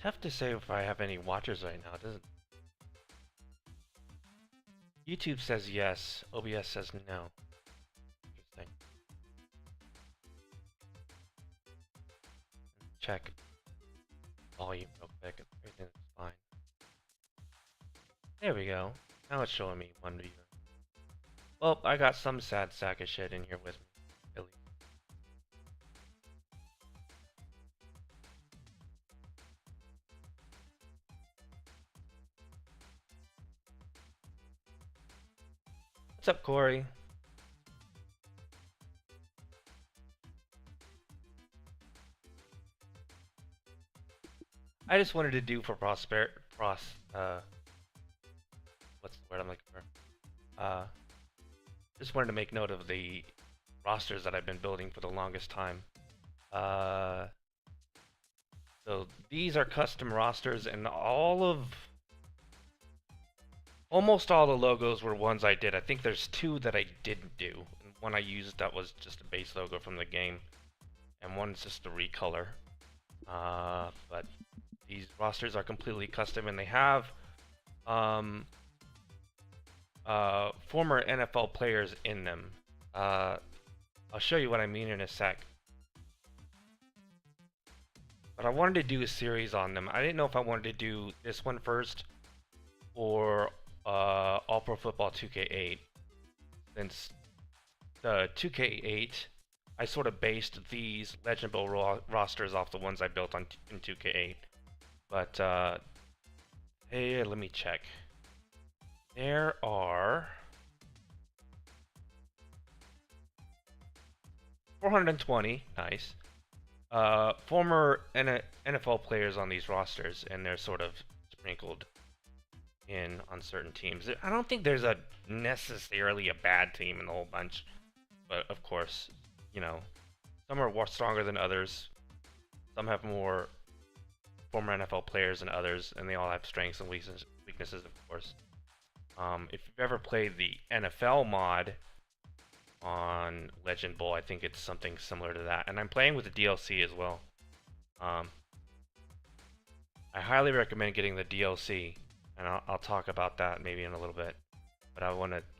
Tough to say if I have any watchers right now. It doesn't. YouTube says yes. OBS says no. Interesting. Check volume real quick. Everything's fine. There we go. Now it's showing me one viewer. Well, I got some sad sack of shit in here with me. At least. What's up, Corey? I just wanted to do for what's the word I'm looking for? Just wanted to make note of the rosters that I've been building for the longest time. So these are custom rosters, and almost all the logos were ones I did. I think there's two that I didn't do. And one I used that was just a base logo from the game, and one's just a recolor. But these rosters are completely custom, and they have former NFL players in them. I'll show you what I mean in a sec. But I wanted to do a series on them. I didn't know if I wanted to do this one first or All Pro Football 2K8. Since the 2K8, I sort of based these Legend Bowl rosters off the ones I built in 2K8. But hey, let me check. There are 420, nice. Former NFL players on these rosters, and they're sort of sprinkled in on certain teams. I don't think there's necessarily a bad team in the whole bunch, but of course, you know, some are stronger than others. Some have more former NFL players than others, and they all have strengths and weaknesses, of course. If you've ever played the NFL mod on Legend Bowl, I think it's something similar to that. And I'm playing with the DLC as well. I highly recommend getting the DLC, and I'll talk about that maybe in a little bit. But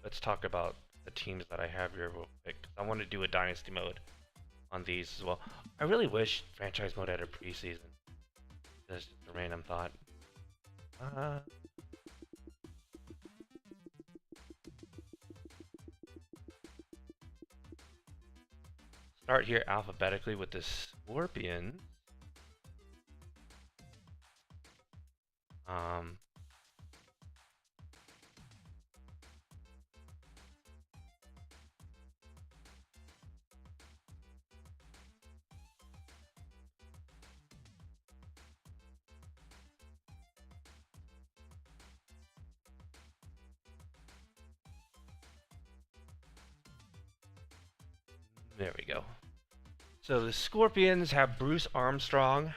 let's talk about the teams that I have here real quick. I want to do a dynasty mode on these as well. I really wish franchise mode had a preseason. That's just a random thought. Start here alphabetically with the Scorpions. There we go. So the Scorpions have Bruce Armstrong,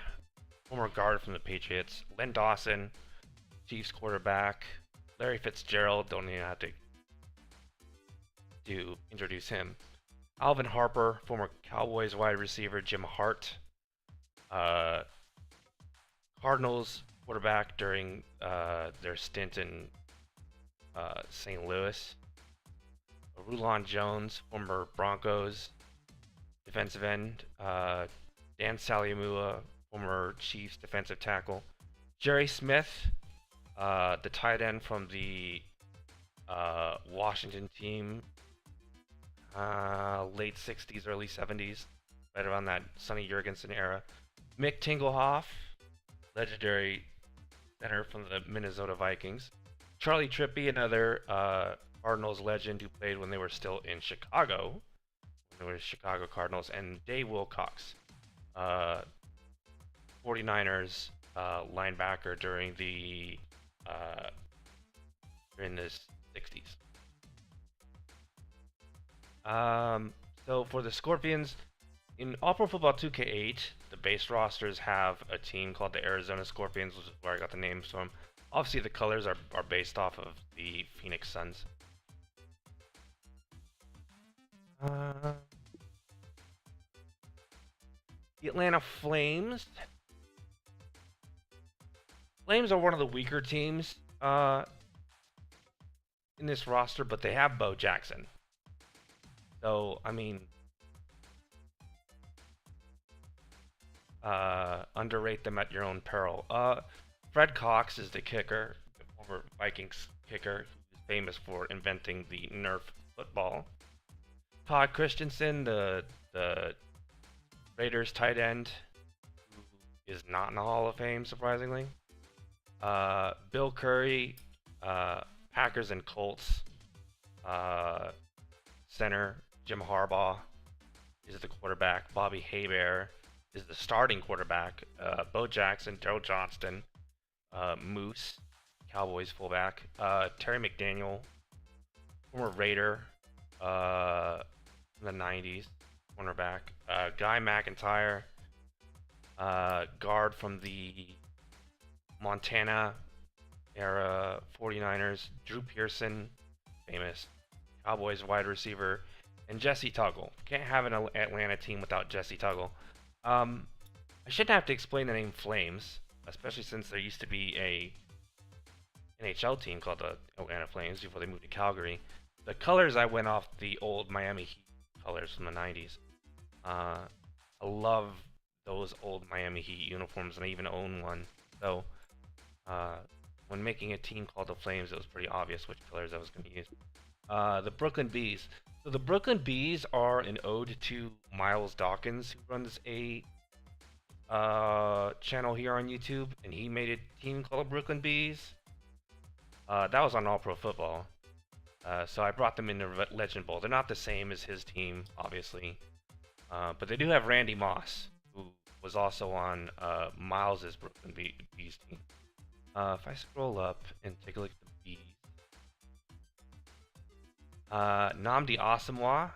former guard from the Patriots, Len Dawson, Chiefs quarterback, Larry Fitzgerald, don't even have to introduce him. Alvin Harper, former Cowboys wide receiver, Jim Hart, Cardinals quarterback during their stint in St. Louis. Rulon Jones, former Broncos defensive end. Dan Saliamua, former Chiefs defensive tackle. Jerry Smith, the tight end from the Washington team, late 60s, early 70s, right around that Sonny Jurgensen era. Mick Tingelhoff, legendary center from the Minnesota Vikings. Charlie Trippi, another Cardinals legend who played when they were still in Chicago, when they were Chicago Cardinals. And Dave Wilcox, 49ers linebacker during the 60s. So for the Scorpions, in All Pro Football 2K8, the base rosters have a team called the Arizona Scorpions, which is where I got the names from. Obviously, the colors are based off of the Phoenix Suns. The Atlanta Flames Flames are one of the weaker teams in this roster, but they have Bo Jackson. So, I mean, underrate them at your own peril. Fred Cox is the kicker, the former Vikings kicker, who's famous for inventing the Nerf football. Todd Christensen, the Raiders tight end, who is not in the Hall of Fame, surprisingly. Bill Curry, Packers and Colts center. Jim Harbaugh is the quarterback. Bobby Hebert is the starting quarterback. Bo Jackson, Daryl Johnston, Moose, Cowboys fullback. Terry McDaniel, former Raider in the 90s, cornerback. Guy McIntyre, guard from the Montana era 49ers. Drew Pearson, famous Cowboys wide receiver. And Jesse Tuggle. Can't have an Atlanta team without Jesse Tuggle. I shouldn't have to explain the name Flames, especially since there used to be a NHL team called the Atlanta Flames before they moved to Calgary. The colors, I went off the old Miami Heat colors from the 90s. I love those old Miami Heat uniforms, and I even own one. So when making a team called the Flames, it was pretty obvious which colors I was going to use. The Brooklyn Bees. So the Brooklyn Bees are an ode to Miles Dawkins, who runs a channel here on YouTube, and he made a team called Brooklyn Bees. That was on All Pro Football. So I brought them into Legend Bowl. They're not the same as his team, obviously, but they do have Randy Moss, who was also on Miles's Brooklyn Bees team. If I scroll up and take a look at the Bees. Nnamdi Asomugha,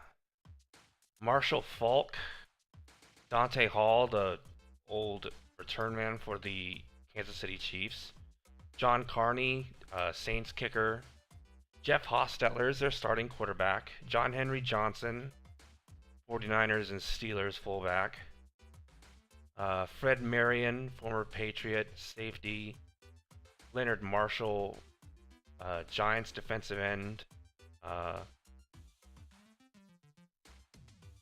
Marshall Faulk, Dante Hall, the old return man for the Kansas City Chiefs, John Carney, Saints kicker, Jeff Hostetler is their starting quarterback, John Henry Johnson, 49ers and Steelers fullback, Fred Marion, former Patriot safety, Leonard Marshall, Giants defensive end,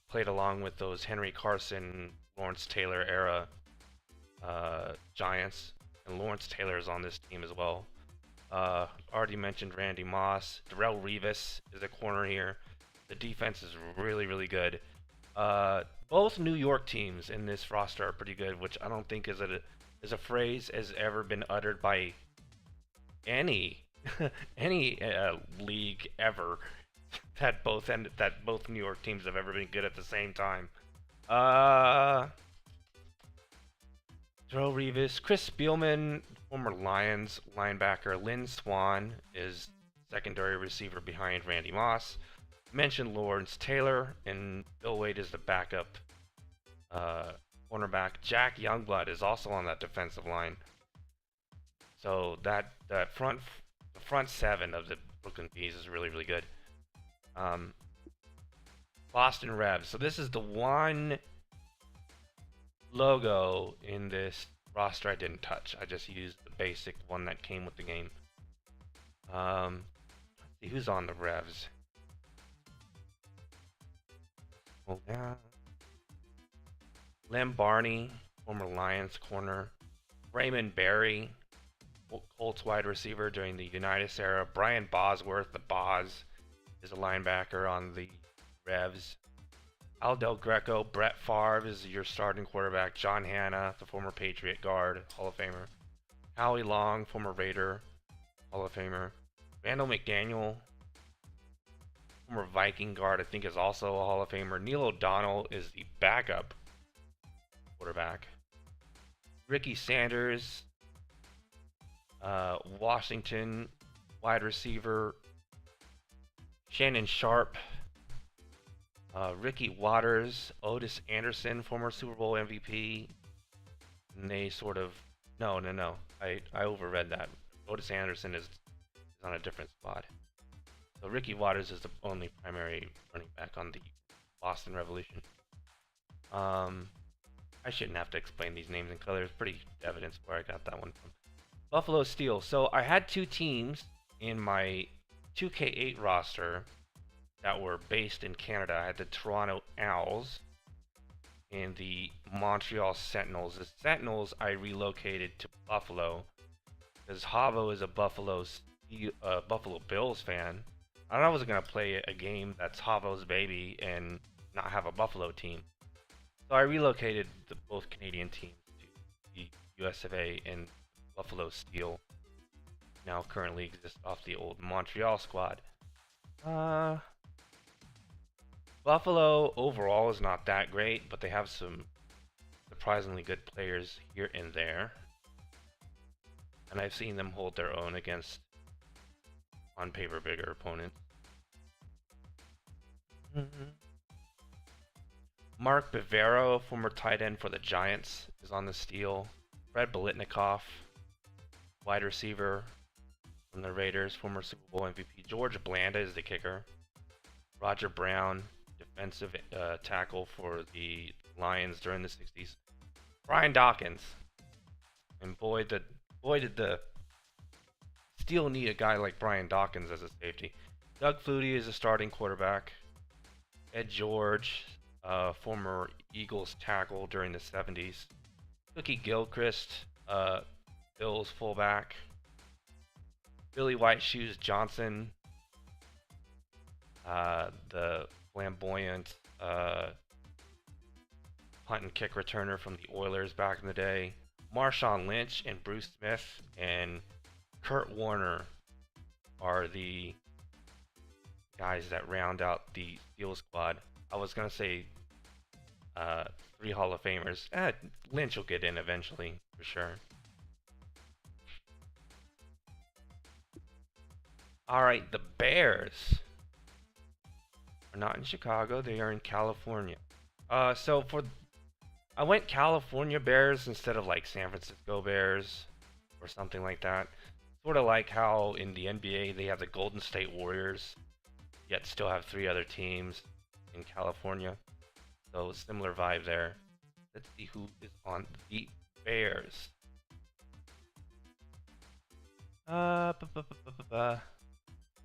played along with those Henry Carson, Lawrence Taylor era Giants, and Lawrence Taylor is on this team as well. Already mentioned Randy Moss. Darrelle Revis is a corner here. The defense is really, really good. Both New York teams in this roster are pretty good, which I don't think is a phrase has ever been uttered by any league ever that both New York teams have ever been good at the same time. Darrelle Revis, Chris Spielman, former Lions linebacker. Lynn Swann is secondary receiver behind Randy Moss. Mentioned Lawrence Taylor, and Bill Wade is the backup cornerback. Jack Youngblood is also on that defensive line. So the front seven of the Brooklyn Bees is really, really good. Boston Revs. So this is the one logo in this roster I didn't touch. I just used the basic one that came with the game. Let's see who's on the Revs. Oh yeah. Lem Barney, former Lions corner. Raymond Berry, Colts wide receiver during the Unitas era. Brian Bosworth, the Boz, is a linebacker on the Revs. Al Del Greco, Brett Favre is your starting quarterback. John Hanna, the former Patriot guard, Hall of Famer. Howie Long, former Raider, Hall of Famer. Randall McDaniel, former Viking guard, I think is also a Hall of Famer. Neil O'Donnell is the backup quarterback. Ricky Sanders, Washington wide receiver. Shannon Sharp, Ricky Waters, Otis Anderson, former Super Bowl MVP. And they sort of no. I overread that. Otis Anderson is on a different squad. So Ricky Waters is the only primary running back on the Boston Revolution. I shouldn't have to explain these names in color. It's pretty evident where I got that one from. Buffalo Steel. So I had two teams in my 2K8 roster that were based in Canada. I had the Toronto Owls and the Montreal Sentinels. The Sentinels I relocated to Buffalo because Havo is a Buffalo Bills fan. I wasn't gonna play a game that's Havo's baby and not have a Buffalo team. So I relocated both Canadian teams to the US of A, and Buffalo Steel now currently exists off the old Montreal squad. Buffalo overall is not that great, but they have some surprisingly good players here and there. And I've seen them hold their own against, on paper, bigger opponents. Mark Bavaro, former tight end for the Giants, is on the Steel. Fred Biletnikoff, wide receiver from the Raiders, former Super Bowl MVP. George Blanda is the kicker. Roger Brown, defensive tackle for the Lions during the 60s. Brian Dawkins. And boy did the Steel need a guy like Brian Dawkins as a safety. Doug Flutie is a starting quarterback. Ed George, former Eagles tackle during the 70s. Cookie Gilchrist, Bills fullback. Billy White Shoes Johnson, the flamboyant punt and kick returner from the Oilers back in the day. Marshawn Lynch and Bruce Smith and Kurt Warner are the guys that round out the Steel squad. I was gonna say 3 Hall of Famers. Lynch will get in eventually for sure. Alright, the Bears are not in Chicago, they are in California. I went California Bears instead of like San Francisco Bears or something like that. Sort of like how in the NBA they have the Golden State Warriors, yet still have 3 other teams in California. So similar vibe there. Let's see who is on the Bears.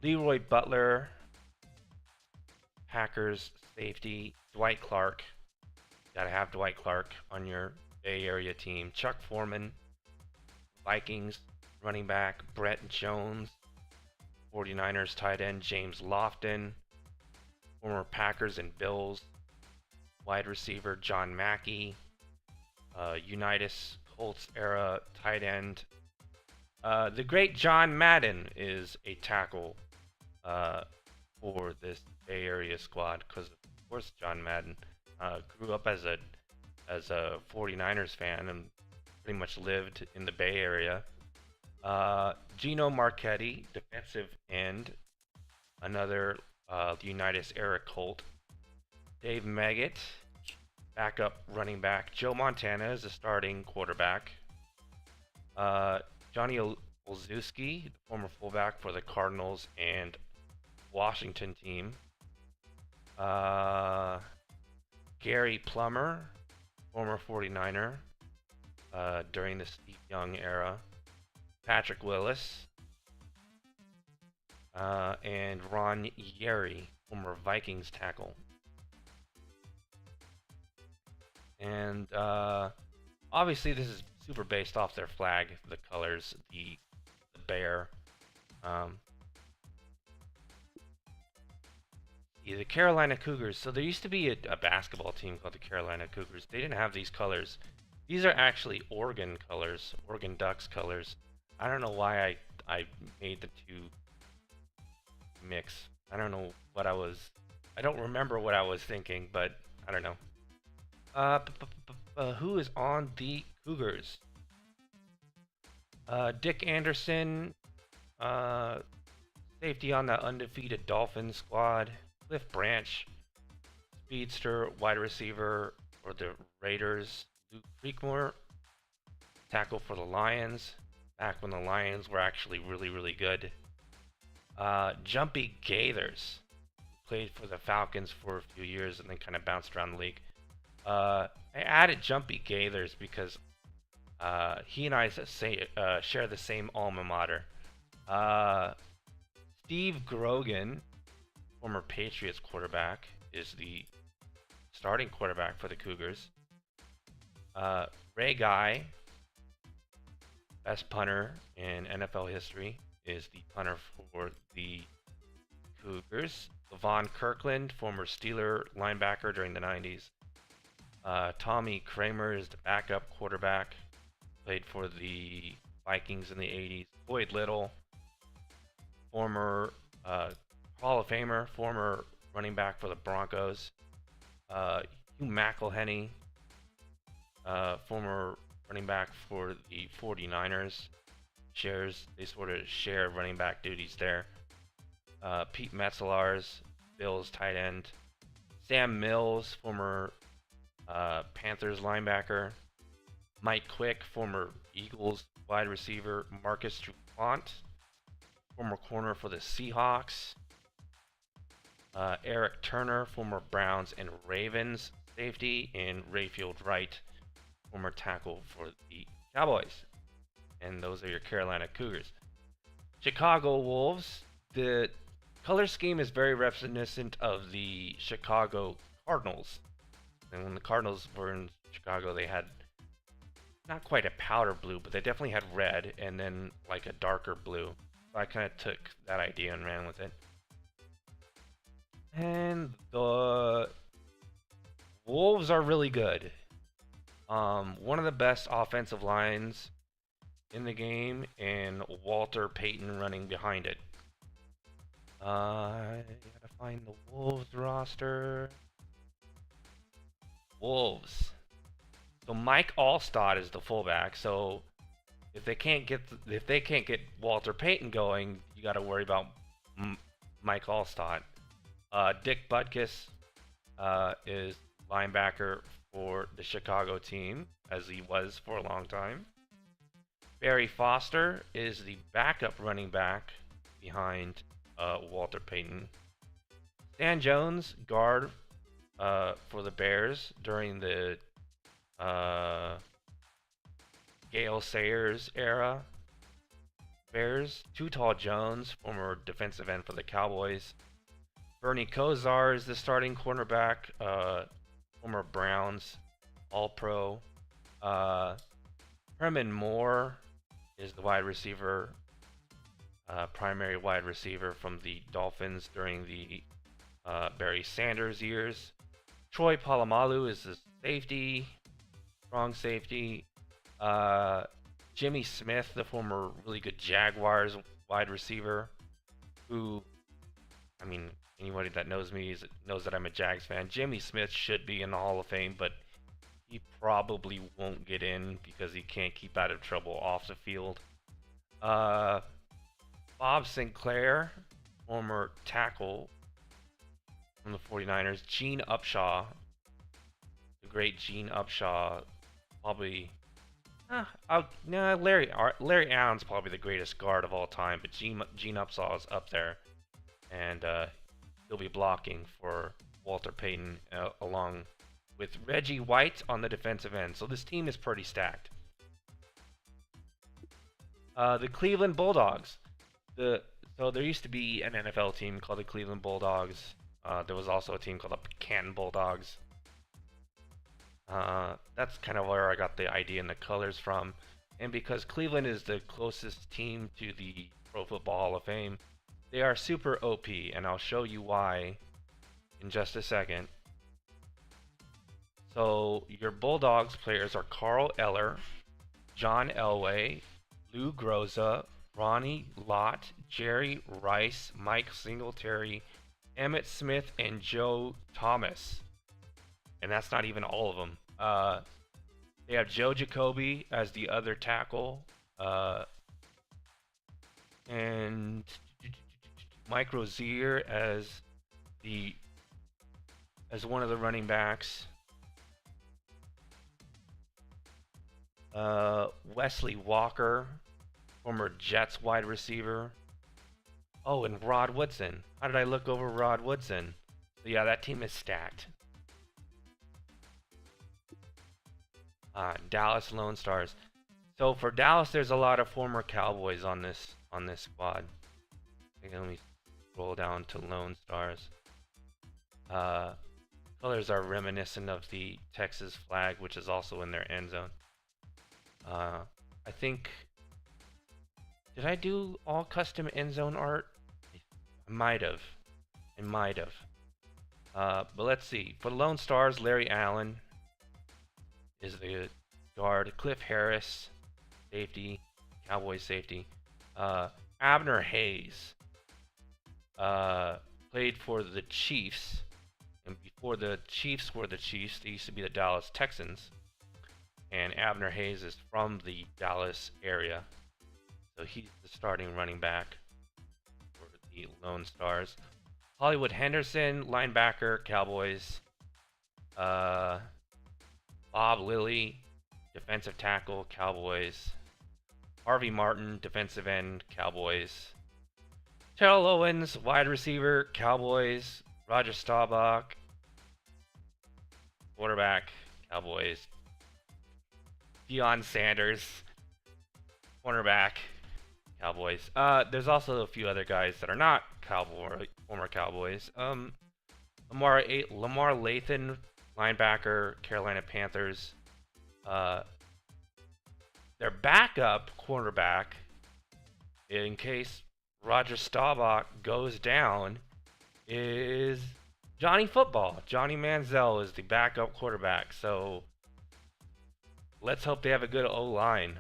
Leroy Butler, Packers safety. Dwight Clark, gotta have Dwight Clark on your Bay Area team. Chuck Foreman, Vikings running back. Brett Jones, 49ers tight end. James Lofton, former Packers and Bills wide receiver. John Mackey, Unitas Colts era tight end. The great John Madden is a tackle for this Bay Area squad, because of course John Madden grew up as a 49ers fan and pretty much lived in the Bay Area. Gino Marchetti, defensive end, another Unitas era Colt. Dave Meggett, backup running back. Joe Montana is the starting quarterback. Johnny Olszewski, former fullback for the Cardinals and Washington team. Gary Plummer, former 49er during the Steve Young era. Patrick Willis, and Ron Yeri, former Vikings tackle. And obviously this is super based off their flag, the colors, the bear. The Carolina Cougars. So there used to be a basketball team called the Carolina Cougars. They didn't have these colors. These are actually Oregon colors, Oregon Ducks colors. I don't know why I made the two mix. I don't know what I don't remember what I was thinking, but I don't know. Who is on the Cougars? Dick Anderson, safety on the undefeated Dolphins squad. Cliff Branch, speedster, wide receiver for the Raiders. Luke Creekmore, tackle for the Lions, back when the Lions were actually really good. Jumpy Gaithers, played for the Falcons for a few years and then kind of bounced around the league. I added Jumpy Gaithers because He and I share the same alma mater. Uh, Steve Grogan, former Patriots quarterback, is the starting quarterback for the Cougars. Ray Guy, best punter in NFL history, is the punter for the Cougars. Levon Kirkland, former Steeler linebacker during the 90s. Tommy Kramer is the backup quarterback, played for the Vikings in the 80s. Boyd Little, former Hall of Famer, former running back for the Broncos. Hugh McElhenney, former running back for the 49ers. They sort of share running back duties there. Pete Metzelaars, Bills tight end. Sam Mills, former Panthers linebacker. Mike Quick, former Eagles wide receiver. Marcus Trufant, former corner for the Seahawks. Eric Turner, former Browns and Ravens safety. And Rayfield Wright, former tackle for the Cowboys. And those are your Carolina Cougars. Chicago Wolves, the color scheme is very reminiscent of the Chicago Cardinals. And when the Cardinals were in Chicago, they had not quite a powder blue, but they definitely had red and then like a darker blue. So I kind of took that idea and ran with it. And the Wolves are really good. One of the best offensive lines in the game, and Walter Payton running behind it. I gotta find the Wolves roster. Wolves. So Mike Alstott is the fullback. So if they can't get Walter Payton going, you got to worry about Mike Alstott. Dick Butkus is linebacker for the Chicago team, as he was for a long time. Barry Foster is the backup running back behind Walter Payton. Stan Jones, guard for the Bears during the Gale Sayers era. Bears. Too Tall Jones, former defensive end for the Cowboys. Bernie Kosar is the starting cornerback, former Browns All-Pro. Herman Moore is the wide receiver, primary wide receiver from the Dolphins during the Barry Sanders years. Troy Polamalu is the safety, strong safety. Jimmy Smith, the former really good Jaguars wide receiver, who, I mean, anybody that knows me knows that I'm a Jags fan. Jimmy Smith should be in the Hall of Fame, but he probably won't get in because he can't keep out of trouble off the field. Bob Sinclair, former tackle from the 49ers. Gene Upshaw, the great Gene Upshaw, probably... Larry Allen's probably the greatest guard of all time, but Gene Upshaw is up there. And he'll be blocking for Walter Payton along with Reggie White on the defensive end. So this team is pretty stacked. The Cleveland Bulldogs. So there used to be an NFL team called the Cleveland Bulldogs. There was also a team called the Canton Bulldogs. That's kind of where I got the idea and the colors from. And because Cleveland is the closest team to the Pro Football Hall of Fame, they are super OP, and I'll show you why in just a second. So your Bulldogs players are Carl Eller, John Elway, Lou Groza, Ronnie Lott, Jerry Rice, Mike Singletary, Emmitt Smith, and Joe Thomas. And that's not even all of them. They have Joe Jacoby as the other tackle, and Mike Rozier as one of the running backs. Wesley Walker, former Jets wide receiver. Oh, and Rod Woodson. How did I look over Rod Woodson? So yeah, that team is stacked. Dallas Lone Stars. So for Dallas, there's a lot of former Cowboys on this squad. Okay, let me scroll down to Lone Stars. Colors are reminiscent of the Texas flag, which is also in their end zone. I think, did I do all custom end zone art? I might have. But let's see. For the Lone Stars, Larry Allen is the guard. Cliff Harris, safety, Cowboys safety. Abner Hayes played for the Chiefs. And before the Chiefs were the Chiefs, they used to be the Dallas Texans. And Abner Hayes is from the Dallas area. So he's the starting running back for the Lone Stars. Hollywood Henderson, linebacker, Cowboys. Bob Lilly, defensive tackle, Cowboys. Harvey Martin, defensive end, Cowboys. Terrell Owens, wide receiver, Cowboys. Roger Staubach, quarterback, Cowboys. Deion Sanders, cornerback, Cowboys. There's also a few other guys that are not former Cowboys. Lamar Lathan, linebacker, Carolina Panthers. Their backup cornerback, in case Roger Staubach goes down, is Johnny Football. Johnny Manziel is the backup quarterback. So let's hope they have a good O-line.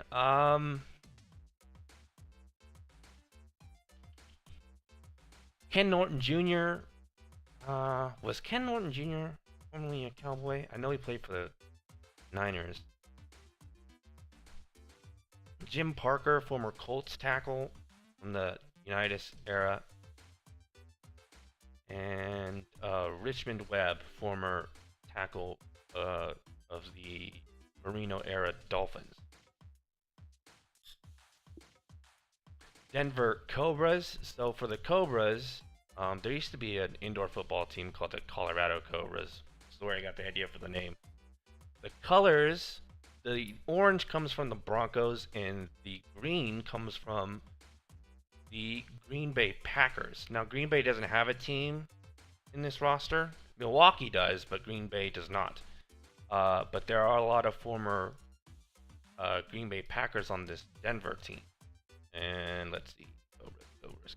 Ken Norton Jr. Was Ken Norton Jr. formerly a Cowboy? I know he played for the Niners. Jim Parker, former Colts tackle from the Unitas era. And Richmond Webb, former tackle of the Marino era Dolphins. Denver Cobras. So for the Cobras, there used to be an indoor football team called the Colorado Cobras. That's where I got the idea for the name. The colors, the orange comes from the Broncos and the green comes from the Green Bay Packers. Now, Green Bay doesn't have a team in this roster. Milwaukee does, but Green Bay does not. But there are a lot of former Green Bay Packers on this Denver team. And let's see. Cobras.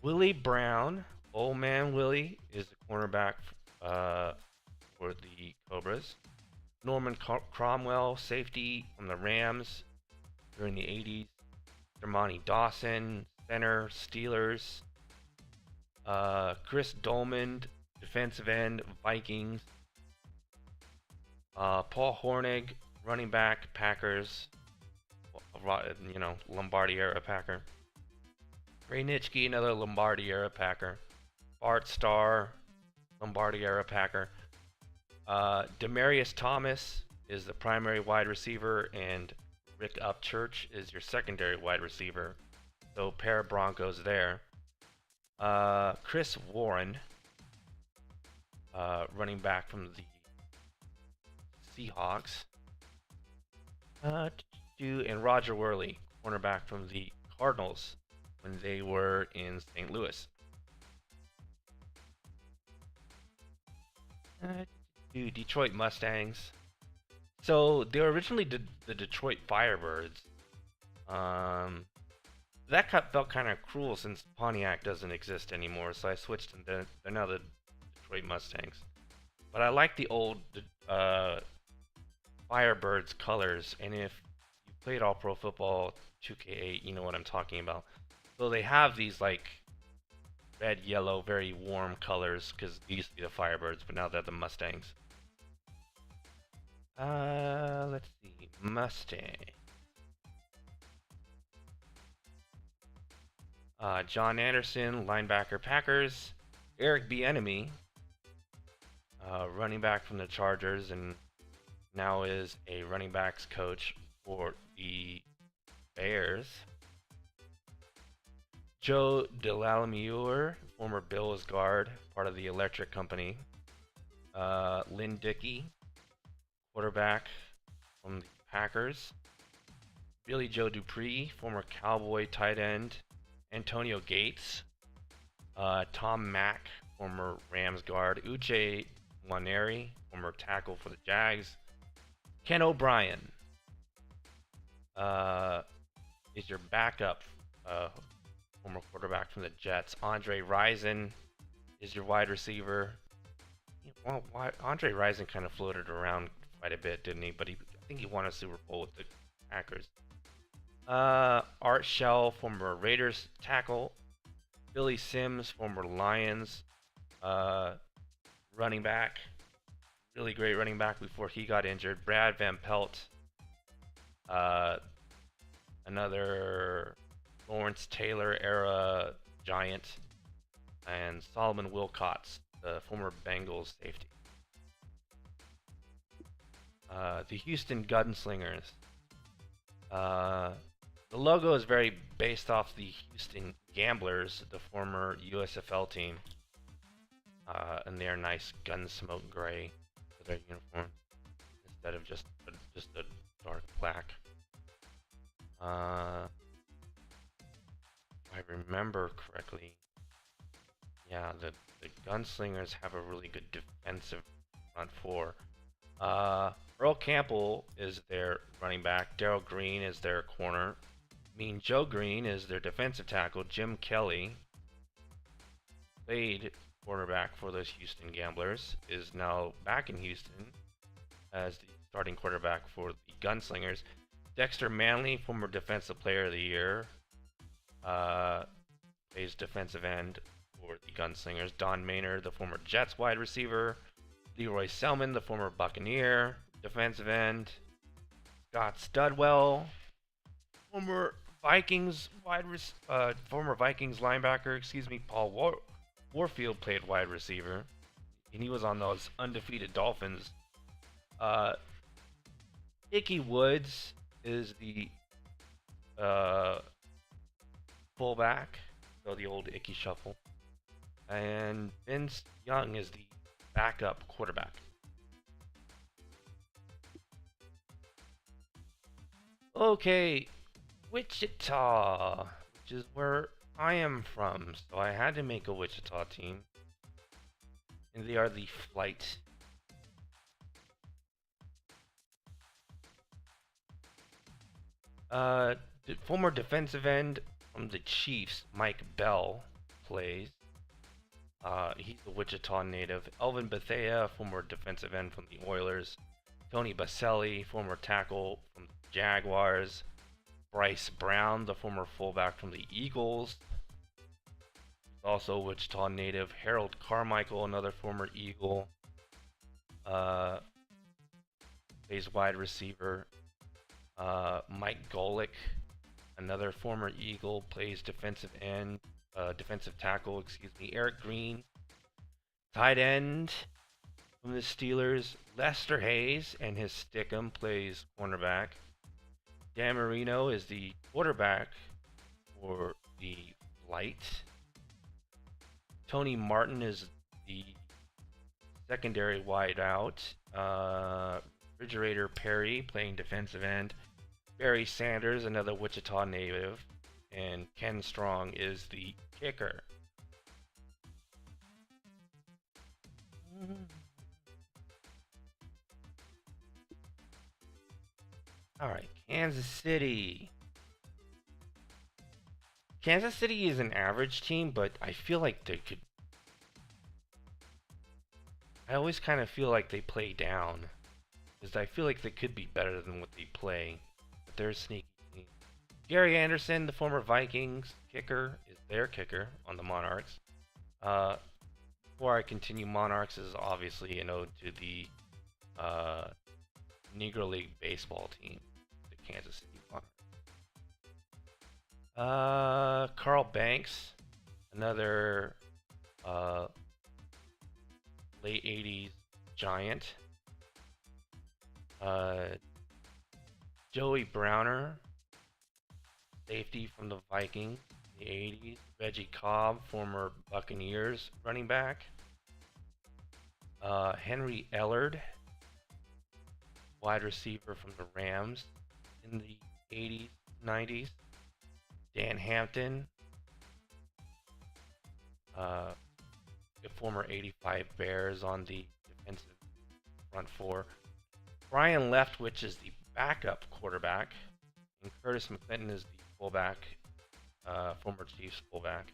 Willie Brown, Old Man Willie, is the cornerback for the Cobras. Norman Cromwell, safety from the Rams during the 80s. Dermontti Dawson, center, Steelers. Chris Dolman, defensive end, Vikings. Paul Hornig, running back, Packers. Lombardi era Packer. Ray Nitschke, another Lombardi era Packer. Bart Starr, Lombardi era Packer. Demarius Thomas is the primary wide receiver, and Rick Upchurch is your secondary wide receiver. So pair of Broncos there. Chris Warren, running back from the Seahawks. And Roger Worley, cornerback from the Cardinals when they were in St. Louis. Detroit Mustangs. So they were originally the Detroit Firebirds. That felt kind of cruel since Pontiac doesn't exist anymore, so I switched and they're now the Detroit Mustangs. But I like the old Firebirds colors, and if you played All Pro Football 2K8, you know what I'm talking about. So they have these like red, yellow, very warm colors because they used to be the Firebirds, but now they're the Mustangs. Let's see, Mustang. John Anderson, linebacker, Packers. Eric Bieniemy, running back from the Chargers, and now is a running backs coach for the Bears. Joe DeLamiere, former Bills guard, part of the Electric Company. Lynn Dickey, quarterback from the Packers. Billy Joe Dupree, former Cowboy tight end. Antonio Gates. Tom Mack, former Rams guard. Uche Nwaneri, former tackle for the Jags. Ken O'Brien is your backup, former quarterback from the Jets. Andre Rison is your wide receiver. Well, Andre Rison kind of floated around quite a bit, didn't he? But I think he won a Super Bowl with the Packers. Art Shell, former Raiders tackle. Billy Sims, former Lions running back. Really great running back before he got injured. Brad Van Pelt, another Lawrence Taylor era Giant. And Solomon Wilcots, the former Bengals safety. The Houston Gunslingers. The logo is very based off the Houston Gamblers, the former USFL team, and their nice Gunsmoke gray for their uniform instead of just a dark black. If I remember correctly, yeah, the Gunslingers have a really good defensive front four. Earl Campbell is their running back. Darrell Green is their corner. Mean Joe Green is their defensive tackle. Jim Kelly played quarterback for those Houston Gamblers, is now back in Houston as the starting quarterback for the Gunslingers. Dexter Manley, former Defensive Player of the Year, plays defensive end for the Gunslingers. Don Maynard, the former Jets wide receiver. Leroy Selman, the former Buccaneer defensive end. Scott Studwell, former Vikings linebacker. Paul Warfield played wide receiver, and he was on those undefeated Dolphins. Ickey Woods is the fullback, so the old Ickey Shuffle, and Vince Young is the backup quarterback. Okay, Wichita, which is where I am from, so I had to make a Wichita team, and they are the Flight. The former defensive end from the Chiefs, Mike Bell, plays. He's a Wichita native. Elvin Bethea, former defensive end from the Oilers. Tony Baselli, former tackle from the Jaguars. Bryce Brown, the former fullback from the Eagles. Also a Wichita native. Harold Carmichael, another former Eagle. Plays wide receiver. Mike Golick, another former Eagle, plays defensive tackle. Eric Green, tight end from the Steelers. Lester Hayes and his Stickum plays cornerback. Dan Marino is the quarterback for the Light. Tony Martin is the secondary wideout. Refrigerator Perry playing defensive end. Barry Sanders, another Wichita native. And Ken Strong is the kicker. Alright, Kansas City. Kansas City is an average team, but I feel like they could... I always kind of feel like they play down. Because I feel like they could be better than what they play. But they're a sneaky team. Gary Anderson, the former Vikings kicker, is their kicker on the Monarchs. Before I continue, Monarchs is obviously an ode to the Negro League baseball team, the Kansas City Monarchs. Carl Banks, another late 80s Giant. Joey Browner, safety from the Vikings in the 80s. Reggie Cobb, former Buccaneers running back. Henry Ellard, wide receiver from the Rams in the 80s, 90s. Dan Hampton, the former 85 Bears on the defensive front four. Brian Leftwich is the backup quarterback, and Curtis McClinton is the fullback, former Chiefs fullback.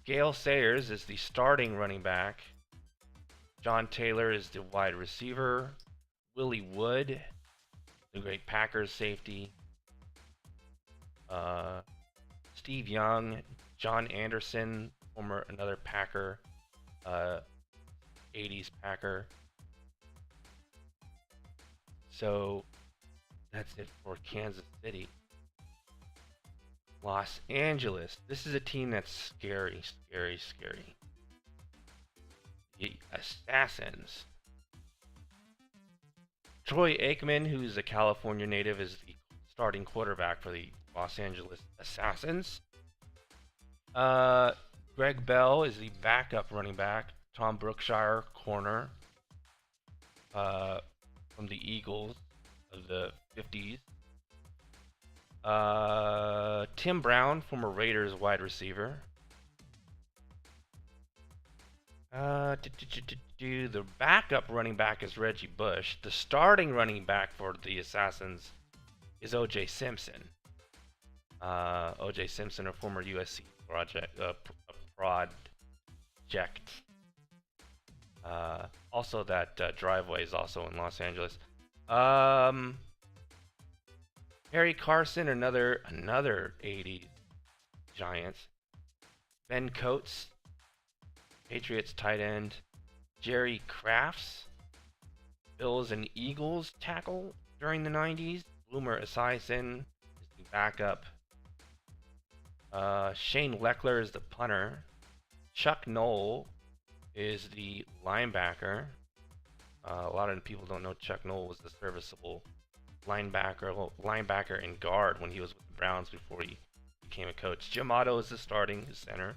Gale Sayers is the starting running back. John Taylor is the wide receiver. Willie Wood, the great Packers safety. Steve Young, John Anderson, former another Packer, 80s Packer. So that's it for Kansas City. Los Angeles. This is a team that's scary, scary, scary. The Assassins. Troy Aikman, who's a California native, is the starting quarterback for the Los Angeles Assassins. Greg Bell is the backup running back. Tom Brookshire, corner, from the Eagles of the 50s. Tim Brown, former Raiders wide receiver. The backup running back is Reggie Bush. The starting running back for the Assassins is O.J. Simpson. O.J. Simpson, a former USC project. Also, that driveway is also in Los Angeles. Harry Carson, another 80s Giants. Ben Coates, Patriots tight end. Jerry Crafts, Bills and Eagles tackle during the 90s. Bloomer Esiason is the backup. Shane Leckler is the punter. Chuck Noll is the linebacker. A lot of people don't know Chuck Noll was the serviceable linebacker and guard when he was with the Browns before he became a coach. Jim Otto is the starting center.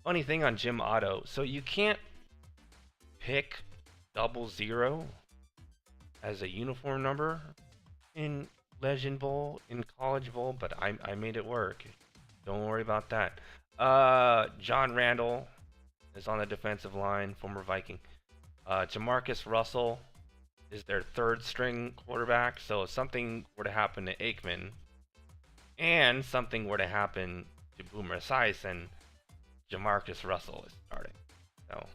Funny thing on Jim Otto, so you can't pick 00 as a uniform number in Legend Bowl, in College Bowl, but I made it work. Don't worry about that. John Randall is on the defensive line, former Viking. Jamarcus Russell is their third string quarterback, so if something were to happen to Aikman and something were to happen to Boomer Esiason, Jamarcus Russell is starting. So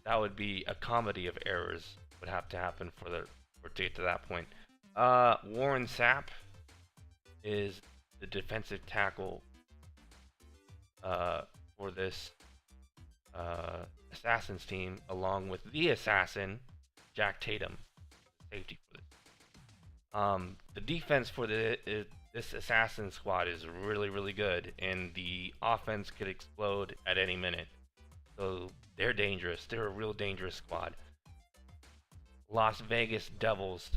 that would be a comedy of errors would have to happen for to get to that point. Warren Sapp is the defensive tackle for this Assassins team, along with the Assassin, Jack Tatum, safety for this. The defense for this Assassin squad is really, really good, and the offense could explode at any minute. So they're dangerous. They're a real dangerous squad. Las Vegas Devils.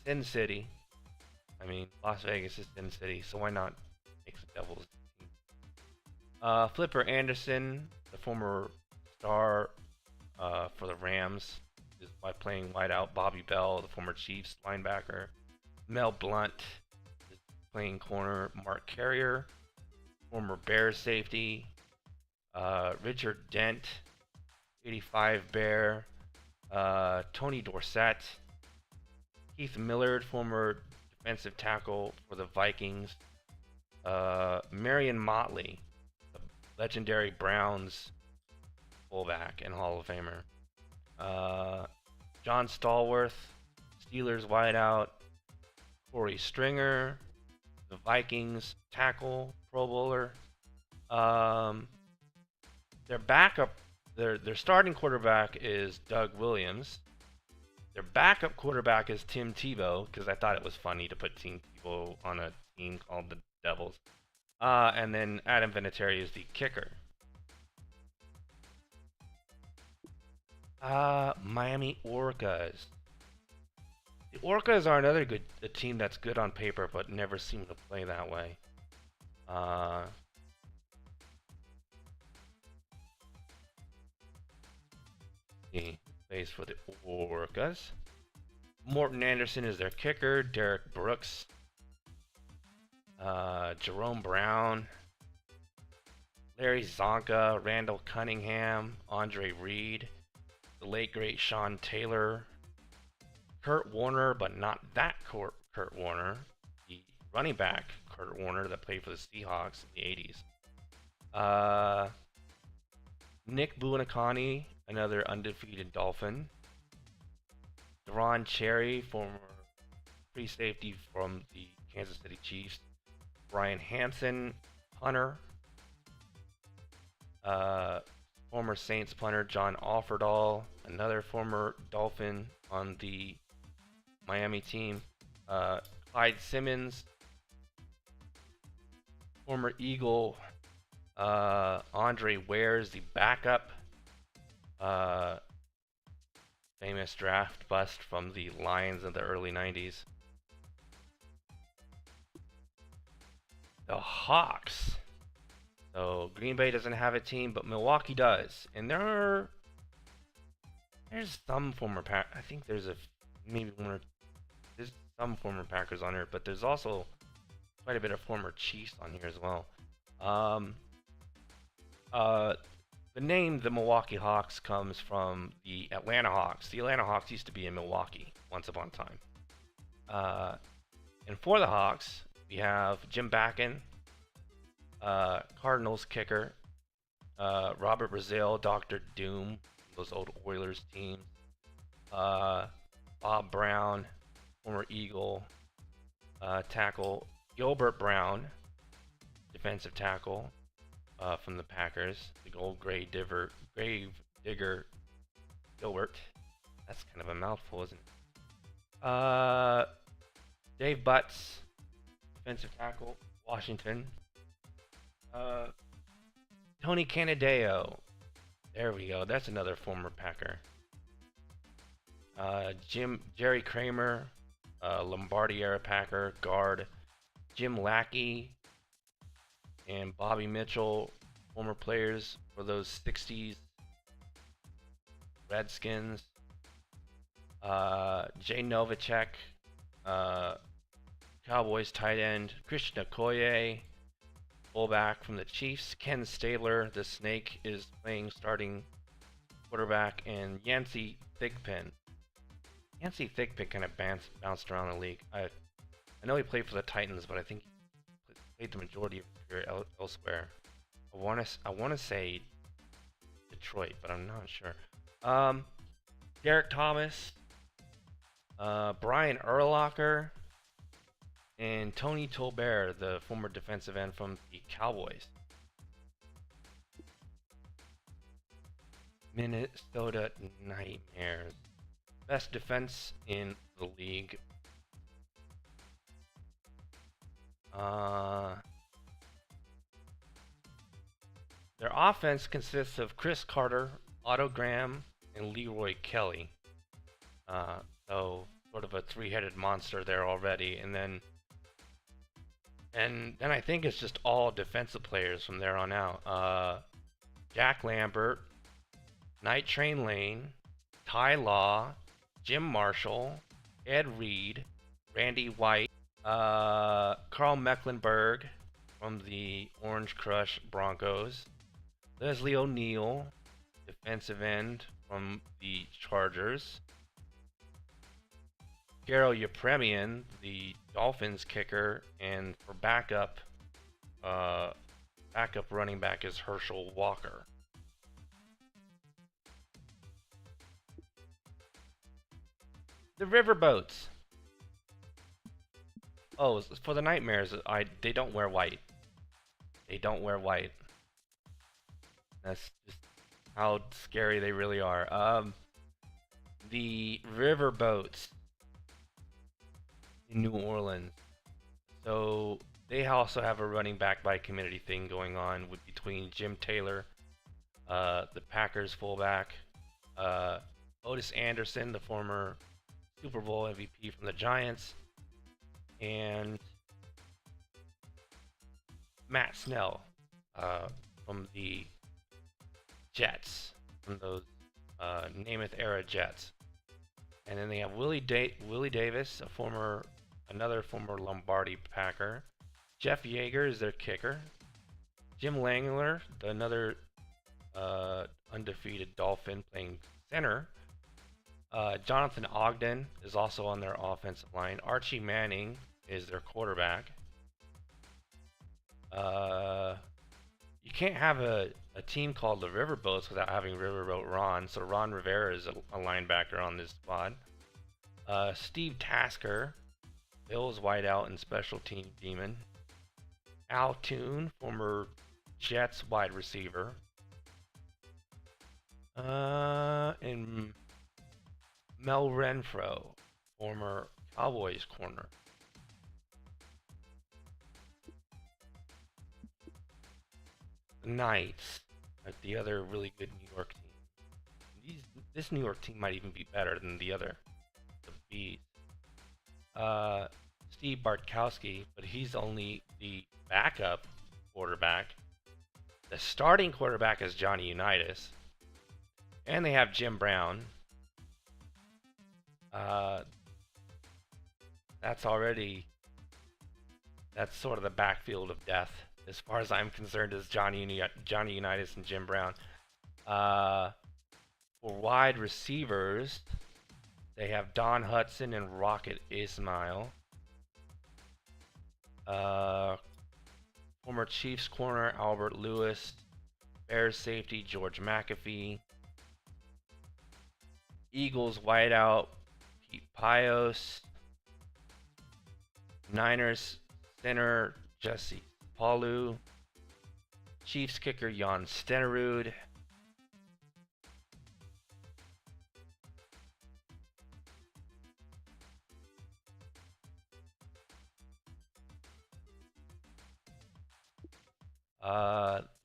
Sin City. I mean, Las Vegas is Sin City, so why not make some Devils team? Flipper Anderson, the former star for the Rams, is by playing wideout. Bobby Bell, the former Chiefs linebacker. Mel Blount is playing corner. Mark Carrier, former Bears safety. Richard Dent, 85 Bear. Tony Dorsett. Keith Millard, former defensive tackle for the Vikings. Marion Motley, the legendary Browns fullback and Hall of Famer. John Stallworth, Steelers wideout. Corey Stringer, the Vikings tackle, Pro Bowler. Their backup, their starting quarterback is Doug Williams. Their backup quarterback is Tim Tebow, because I thought it was funny to put Tim Tebow on a team called the Devils. And then Adam Vinatieri is the kicker. Miami Orcas. The Orcas are another a team that's good on paper, but never seem to play that way. plays for the Orcas. Morton Anderson is their kicker. Derek Brooks. Jerome Brown. Larry Zonka. Randall Cunningham. Andre Reed. The late great Sean Taylor. Kurt Warner, but not that Kurt Warner. The running back Kurt Warner that played for the Seahawks in the 80s. Nick Buonacani, another undefeated Dolphin. Deron Cherry, former free safety from the Kansas City Chiefs. Brian Hansen, punter. Former Saints punter John Offerdahl, another former Dolphin on the Miami team. Clyde Simmons, former Eagle. Andre Wares, the backup. Famous draft bust from the Lions of the early 90s. The Hawks. So Green Bay doesn't have a team, but Milwaukee does. And there's some former I think there's there's some former Packers on here, but there's also quite a bit of former Chiefs on here as well. The name the Milwaukee Hawks comes from the Atlanta Hawks. The Atlanta Hawks used to be in Milwaukee once upon a time. And for the Hawks, we have Jim Bakken, Cardinals kicker, Robert Brazile, Dr. Doom, those old Oilers teams, Bob Brown, former Eagle, tackle, Gilbert Brown, defensive tackle, from the Packers, the old grave digger Gilbert. That's kind of a mouthful, isn't it? Dave Butts, defensive tackle, Washington. Tony Canadeo. There we go. That's another former Packer. Jerry Kramer, Lombardi era Packer, guard. Jim Lackey and Bobby Mitchell, former players for those 60s Redskins. Jay Novacek, Cowboys tight end. Christian Okoye, fullback from the Chiefs. Ken Stabler, the Snake, is playing starting quarterback. And Yancey Thigpen. Yancey Thigpen kind of bounced around the league. I know he played for the Titans, but I think he played the majority of his career elsewhere. I want to say Detroit, but I'm not sure. Derek Thomas, Brian Urlacher, and Tony Tolbert, the former defensive end from the Cowboys. Minnesota Nightmares. Best defense in the league. Their offense consists of Chris Carter, Otto Graham, and Leroy Kelly. So sort of a three-headed monster there already, and then I think it's just all defensive players from there on out. Jack Lambert, Night Train Lane, Ty Law, Jim Marshall, Ed Reed, Randy White, Carl Mecklenburg from the Orange Crush Broncos, Leslie O'Neal, defensive end from the Chargers, Garo Yepremian, the Dolphins kicker, and for backup running back is Herschel Walker. The Riverboats. Oh, for the Nightmares, they don't wear white. They don't wear white. That's just how scary they really are. The Riverboats in New Orleans. So they also have a running back by committee thing going on between Jim Taylor, the Packers fullback, Otis Anderson, the former Super Bowl MVP from the Giants, and Matt Snell from the Jets, from those Namath era Jets. And then they have Willie Davis, another former Lombardi Packer. Jeff Yeager is their kicker. Jim Langler, another undefeated Dolphin playing center. Jonathan Ogden is also on their offensive line. Archie Manning is their quarterback. You can't have a team called the Riverboats without having Riverboat Ron. So Ron Rivera is a linebacker on this squad. Steve Tasker, Bills wideout and special team demon. Al Toon, former Jets wide receiver. And Mel Renfro, former Cowboys corner. The Knights, like the other really good New York team. This New York team might even be better than the Bees. Steve Bartkowski, but he's only the backup quarterback. The starting quarterback is Johnny Unitas. And they have Jim Brown. That's sort of the backfield of death, as far as I'm concerned, is Johnny Unitas and Jim Brown. For wide receivers, they have Don Hudson and Rocket Ismail. Former Chiefs corner Albert Lewis. Bears safety George McAfee. Eagles wideout Pete Pios. Niners center Jesse Paulu. Chiefs kicker Jan Stenerud.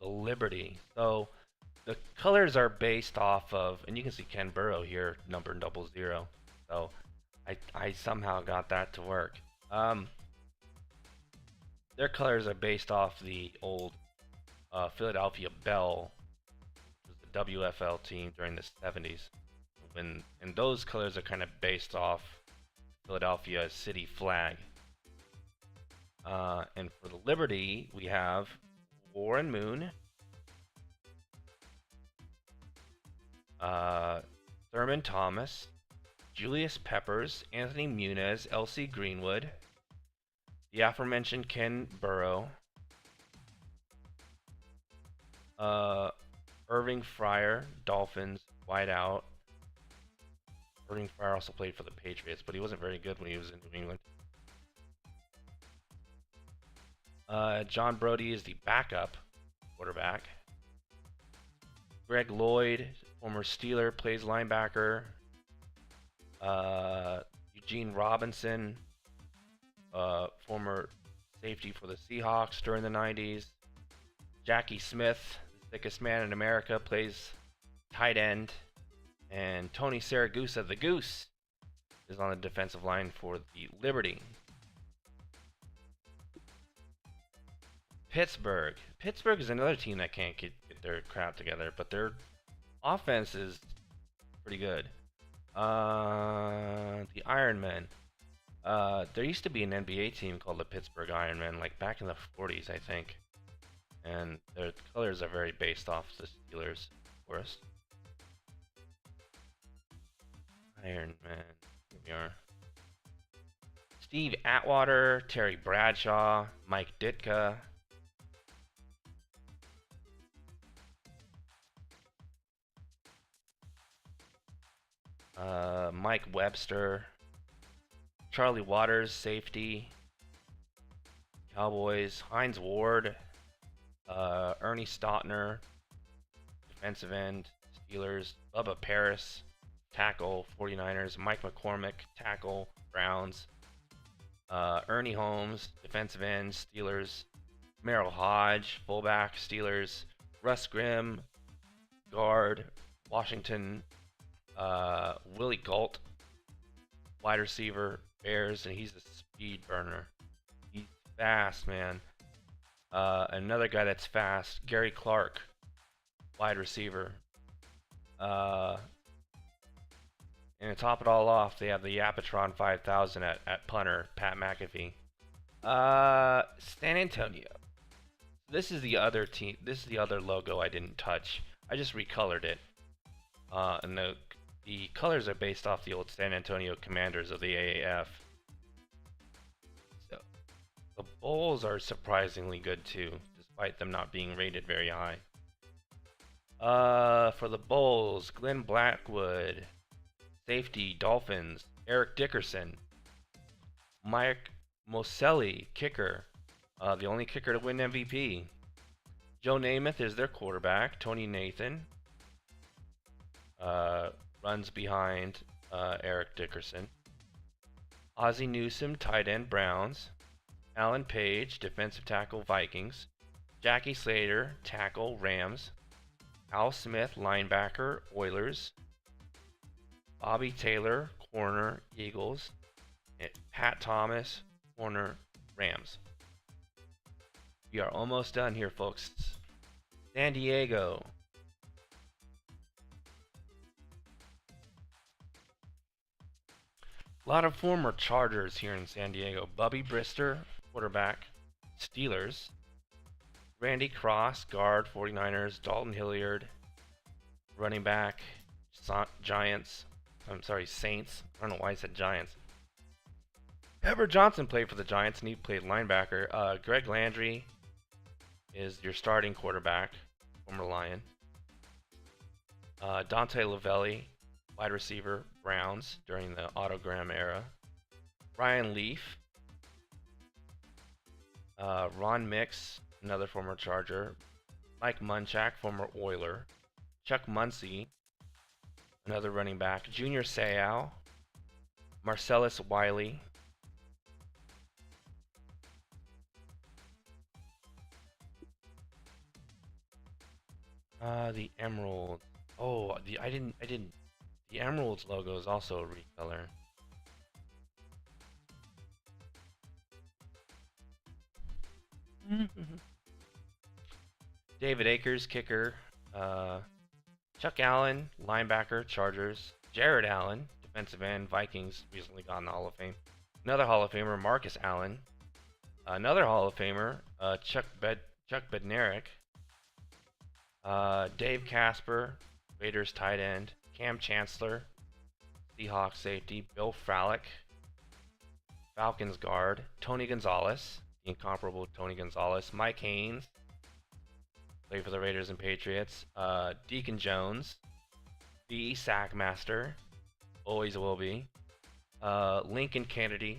The Liberty. So the colors are based off of, and you can see Ken Burrow here, number 00. So I somehow got that to work. Their colors are based off the old Philadelphia Bell, which was the WFL team during the 70s. And those colors are kind of based off Philadelphia city flag. And for the Liberty, we have Warren Moon, Thurman Thomas, Julius Peppers, Anthony Muniz, L.C. Greenwood, the aforementioned Ken Burrow, Irving Fryer, Dolphins, wideout. Irving Fryer also played for the Patriots, but he wasn't very good when he was in New England. John Brody is the backup quarterback. Greg Lloyd, former Steeler, plays linebacker. Eugene Robinson, former safety for the Seahawks during the 90s. Jackie Smith, the thickest man in America, plays tight end. And Tony Saragusa, the Goose, is on the defensive line for the Liberty. Pittsburgh. Pittsburgh is another team that can't get their crap together, but their offense is pretty good. The Ironmen. There used to be an NBA team called the Pittsburgh Ironmen, like back in the 40s, I think. And their colors are very based off the Steelers, of course. Ironman. Here we are. Steve Atwater, Terry Bradshaw, Mike Ditka. Mike Webster, Charlie Waters, safety, Cowboys, Hines Ward, Ernie Stautner, defensive end, Steelers, Bubba Paris, tackle, 49ers, Mike McCormick, tackle, Browns, Ernie Holmes, defensive end, Steelers, Merrill Hodge, fullback, Steelers, Russ Grimm, guard, Washington, Willie Galt, wide receiver, Bears, and he's a speed burner. He's fast, man. Another guy that's fast, Gary Clark, wide receiver. And to top it all off, they have the Yapatron 5000 at punter, Pat McAfee. San Antonio. This is the other team. This is the other logo I didn't touch. I just recolored it. And the colors are based off the old San Antonio Commanders of the AAF. So the Bulls are surprisingly good too, despite them not being rated very high. For the Bulls, Glenn Blackwood. Safety, Dolphins, Eric Dickerson. Mike Moselli, kicker. The only kicker to win MVP. Joe Namath is their quarterback. Tony Nathan runs behind Eric Dickerson. Ozzie Newsome, tight end, Browns. Alan Page, defensive tackle, Vikings. Jackie Slater, tackle, Rams. Al Smith, linebacker, Oilers. Bobby Taylor, corner, Eagles. And Pat Thomas, corner, Rams. We are almost done here, folks. San Diego. A lot of former Chargers here in San Diego. Bubby Brister, quarterback, Steelers. Randy Cross, guard, 49ers. Dalton Hilliard, running back, Giants. I'm sorry, Saints. I don't know why I said Giants. Ever Johnson played for the Giants, and he played linebacker. Greg Landry is your starting quarterback, former Lion. Dante Lavelli, wide receiver, Browns during the autogram era. Ryan Leaf. Ron Mix, another former Charger. Mike Munchak, former Oiler. Chuck Muncie, another running back. Junior Seau. Marcellus Wiley. The Emerald. Oh, I didn't. The Emerald's logo is also a recolor. David Akers, kicker. Chuck Allen, linebacker, Chargers. Jared Allen, defensive end, Vikings, recently got in the Hall of Fame. Another Hall of Famer, Marcus Allen. Another Hall of Famer, Chuck Bednarik. Dave Casper, Raiders tight end. Cam Chancellor, Seahawks safety. Bill Fralick, Falcons guard. Tony Gonzalez, the incomparable Tony Gonzalez. Mike Haynes, played for the Raiders and Patriots. Deacon Jones, the Sackmaster, always will be. Lincoln Kennedy,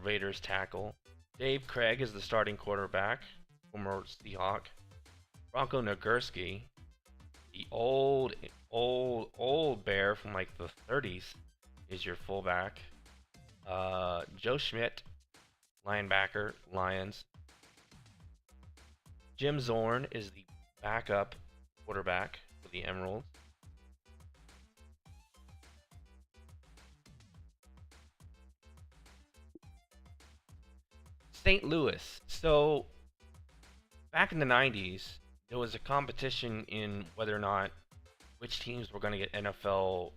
Raiders tackle. Dave Craig is the starting quarterback, former Seahawk. Bronco Nagurski, the old bear from like the 30s, is your fullback. Joe Schmidt, linebacker, Lions. Jim Zorn is the backup quarterback for the Emeralds. St. Louis. So back in the 90s, there was a competition in whether or not which teams were going to get NFL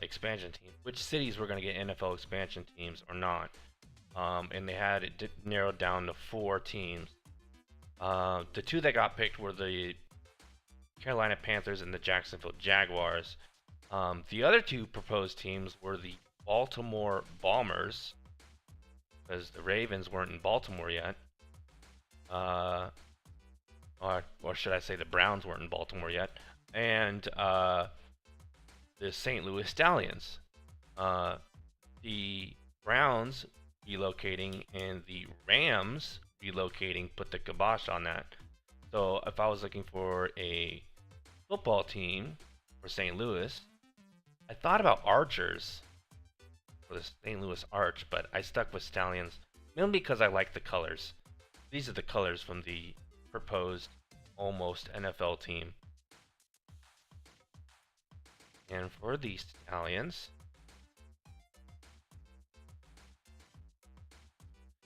expansion teams, which cities were going to get NFL expansion teams or not. And they had it narrowed down to 4 teams. The 2 that got picked were the Carolina Panthers and the Jacksonville Jaguars. The other 2 proposed teams were the Baltimore Bombers, because the Ravens weren't in Baltimore yet. Or should I say the Browns weren't in Baltimore yet. And the St. Louis Stallions. The Browns relocating and the Rams relocating put the kibosh on that. So if I was looking for a football team for St. Louis, I thought about Archers for the St. Louis Arch, but I stuck with Stallions mainly because I like the colors. These are the colors from the proposed almost NFL team. And for the Stallions,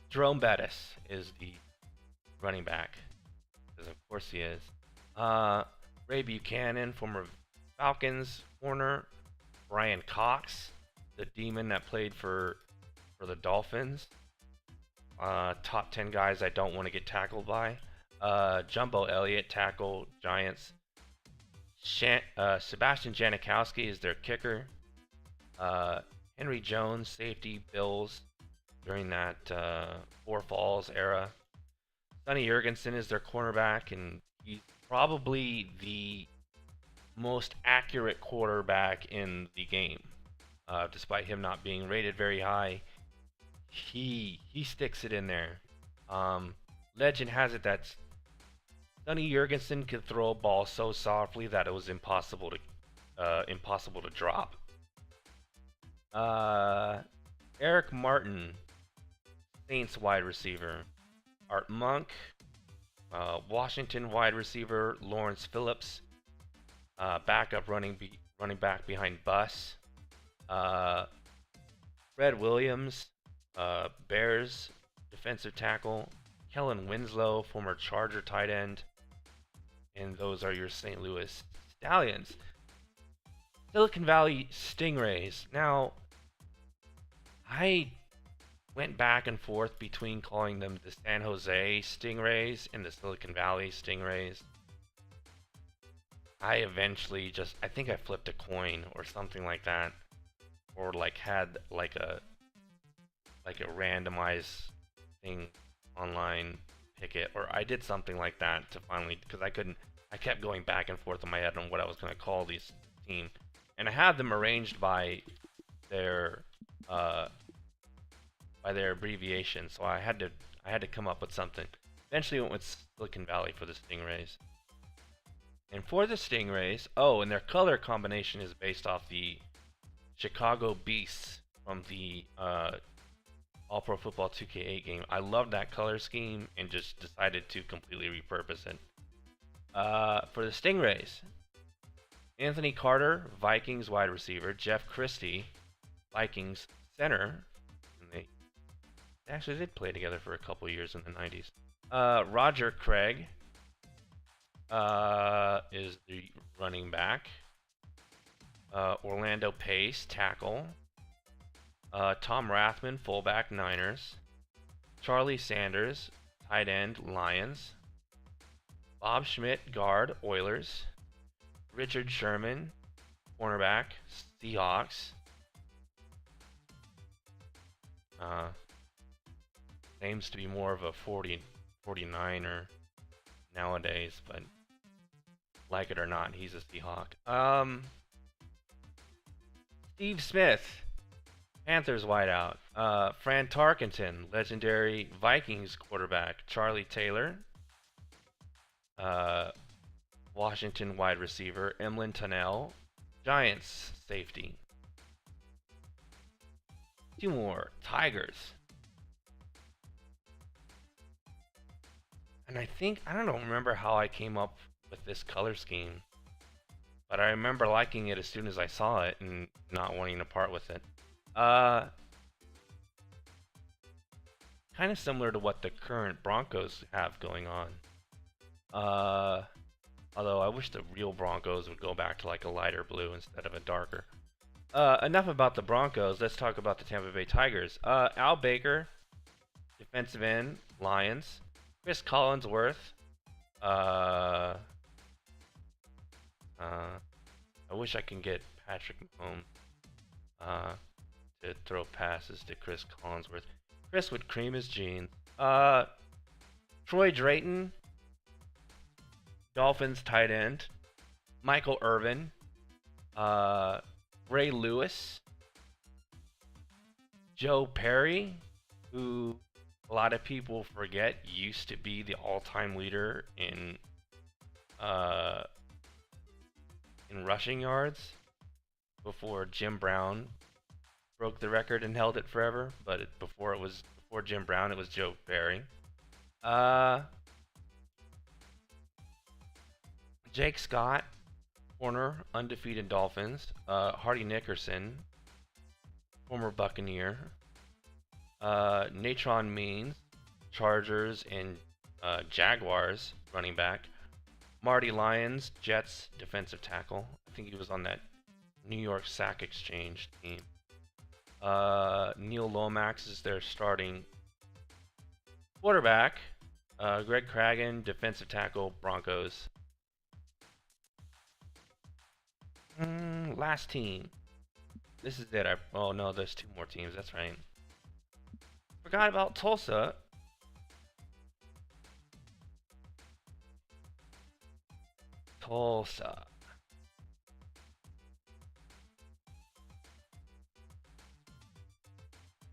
Jerome Bettis is the running back, because of course he is. Ray Buchanan, former Falcons corner. Brian Cox, the demon that played for the Dolphins. Top 10 guys I don't want to get tackled by. Jumbo Elliott, tackle, Giants. Sebastian Janikowski is their kicker. Henry Jones, safety, Bills, during that Four Falls era. Sonny Jurgensen is their cornerback, and he's probably the most accurate quarterback in the game. Despite him not being rated very high, he sticks it in there. Legend has it that Sonny Jurgensen could throw a ball so softly that it was impossible to drop. Eric Martin, Saints wide receiver. Art Monk, Washington wide receiver. Lawrence Phillips, backup running back behind Buss. Fred Williams, Bears defensive tackle. Kellen Winslow, former Charger tight end. And those are your St. Louis Stallions. Silicon Valley Stingrays. Now, I went back and forth between calling them the San Jose Stingrays and the Silicon Valley Stingrays. I eventually I think I flipped a coin or something like that, or like had like a randomized thing online pick it, or I did something like that to finally, because I kept going back and forth in my head on what I was going to call these team, and I had them arranged by their abbreviation, so I had to come up with something. Eventually went with Silicon Valley for the Stingrays. And for the Stingrays, and their color combination is based off the Chicago Beasts from the All Pro Football 2K8 game. I love that color scheme and just decided to completely repurpose it. For the Stingrays, Anthony Carter, Vikings wide receiver. Jeff Christie, Vikings center. And they actually did play together for a couple years in the 90s. Roger Craig is the running back. Orlando Pace, tackle. Tom Rathman, fullback, Niners. Charlie Sanders, tight end, Lions. Bob Schmidt, guard, Oilers. Richard Sherman, cornerback, Seahawks. Seems to be more of a 49er nowadays, but like it or not, he's a Seahawk. Steve Smith, Panthers wideout. Fran Tarkenton, legendary Vikings quarterback. Charlie Taylor, Washington wide receiver. Emlyn Tunnell, Giants safety. Two more, Tigers. And I don't remember how I came up with this color scheme, but I remember liking it as soon as I saw it and not wanting to part with it. Kind of similar to what the current Broncos have going on. Although I wish the real Broncos would go back to like a lighter blue instead of a darker. Enough about the Broncos. Let's talk about the Tampa Bay Tigers. Al Baker, defensive end, Lions. Chris Collinsworth. I wish I can get Patrick Mahomes to throw passes to Chris Collinsworth. Chris would cream his jeans. Troy Drayton, Dolphins tight end. Michael Irvin. Ray Lewis. Joe Perry, who a lot of people forget used to be the all-time leader in rushing yards before Jim Brown broke the record and held it forever. But before Jim Brown, it was Joe Perry. Jake Scott, corner, undefeated Dolphins. Hardy Nickerson, former Buccaneer. Natron Means, Chargers and Jaguars running back. Marty Lyons, Jets defensive tackle. I think he was on that New York Sack Exchange team. Neil Lomax is their starting quarterback. Greg Cragen, defensive tackle, Broncos. Last team. This is it. Oh no, there's two more teams. That's right. Forgot about Tulsa. Tulsa.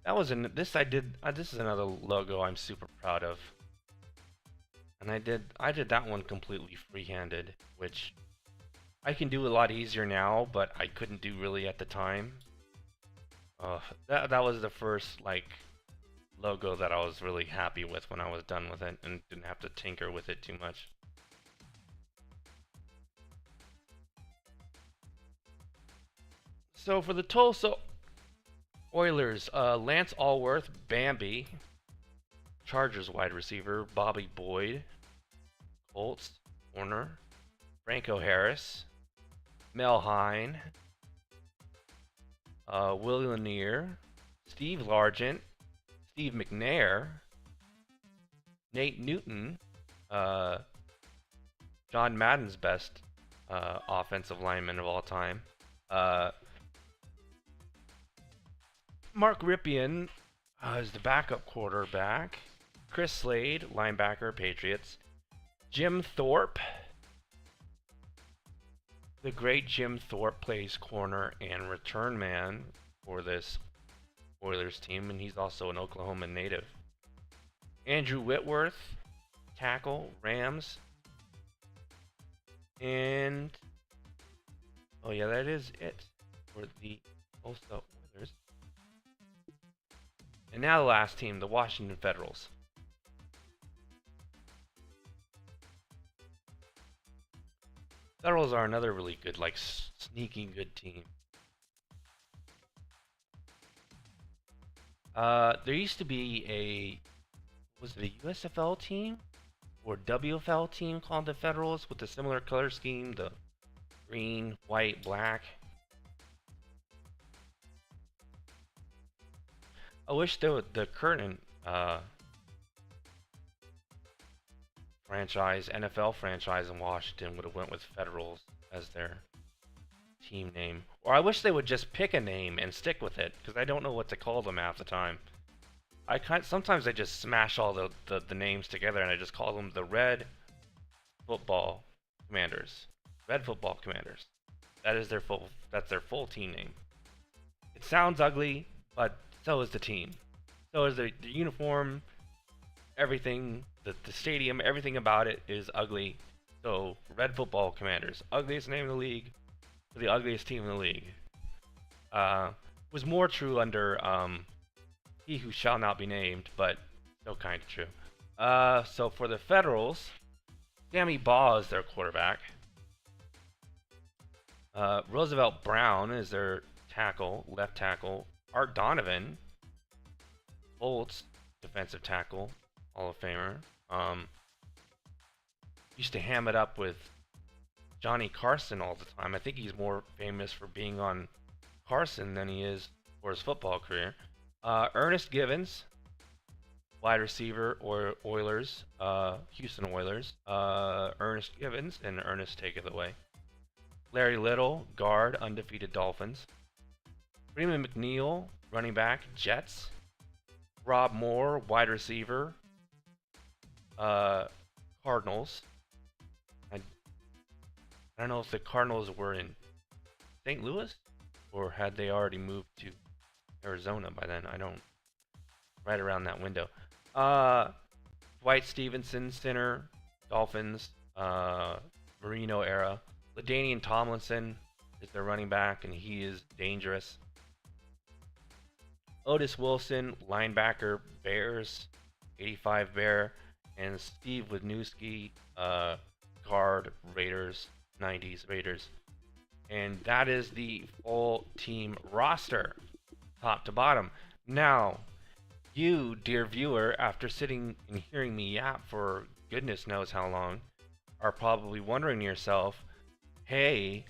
That was this I did. This is another logo I'm super proud of. And I did that one completely free-handed, which I can do a lot easier now, but I couldn't do really at the time. That was the first like logo that I was really happy with when I was done with it and didn't have to tinker with it too much. So for the Tulsa Oilers, Lance Allworth, Bambi. Chargers wide receiver, Bobby Boyd. Colts, corner, Franco Harris. Mel Hine. Willie Lanier. Steve Largent. Steve McNair. Nate Newton. John Madden's best offensive lineman of all time. Mark Ripien is the backup quarterback. Chris Slade, linebacker, Patriots. Jim Thorpe. The great Jim Thorpe plays corner and return man for this Oilers team, and he's also an Oklahoma native. Andrew Whitworth, tackle, Rams. And oh yeah, that is it for the Tulsa Oilers. And now the last team, the Washington Federals. Federals are another really good, like, sneaky good team. There used to be was it a USFL team or WFL team called the Federals with a similar color scheme, the green, white, black. I wish the current NFL franchise in Washington would have went with Federals as their team name. Or I wish they would just pick a name and stick with it, because I don't know what to call them half the time. Sometimes I just smash all the names together and I just call them the Red Football Commanders. Red Football Commanders. That's their full team name. It sounds ugly, but so is the team. So is the uniform, everything, the stadium, everything about it is ugly. So, Red Football Commanders. Ugliest name in the league for the ugliest team in the league. Was more true under He Who Shall Not Be Named, but still kind of true. So for the Federals, Sammy Baugh is their quarterback. Roosevelt Brown is their tackle, left tackle. Art Donovan, Bolts, defensive tackle, Hall of Famer. Used to ham it up with Johnny Carson all the time. I think he's more famous for being on Carson than he is for his football career. Ernest Givens, wide receiver, or Oilers, Houston Oilers. Ernest Givens, and Ernest, take it away. Larry Little, guard, undefeated Dolphins. Freeman McNeil, running back, Jets. Rob Moore, wide receiver, Cardinals. I don't know if the Cardinals were in St. Louis or had they already moved to Arizona by then. I don't. Right around that window. Dwight Stevenson, center, Dolphins, Marino era. LaDainian Tomlinson is their running back, and he is dangerous. Otis Wilson, linebacker, Bears, 85 Bear, and Steve Wisniewski, guard, Raiders, 90s Raiders. And that is the full team roster, top to bottom. Now, you, dear viewer, after sitting and hearing me yap for goodness knows how long, are probably wondering to yourself, hey,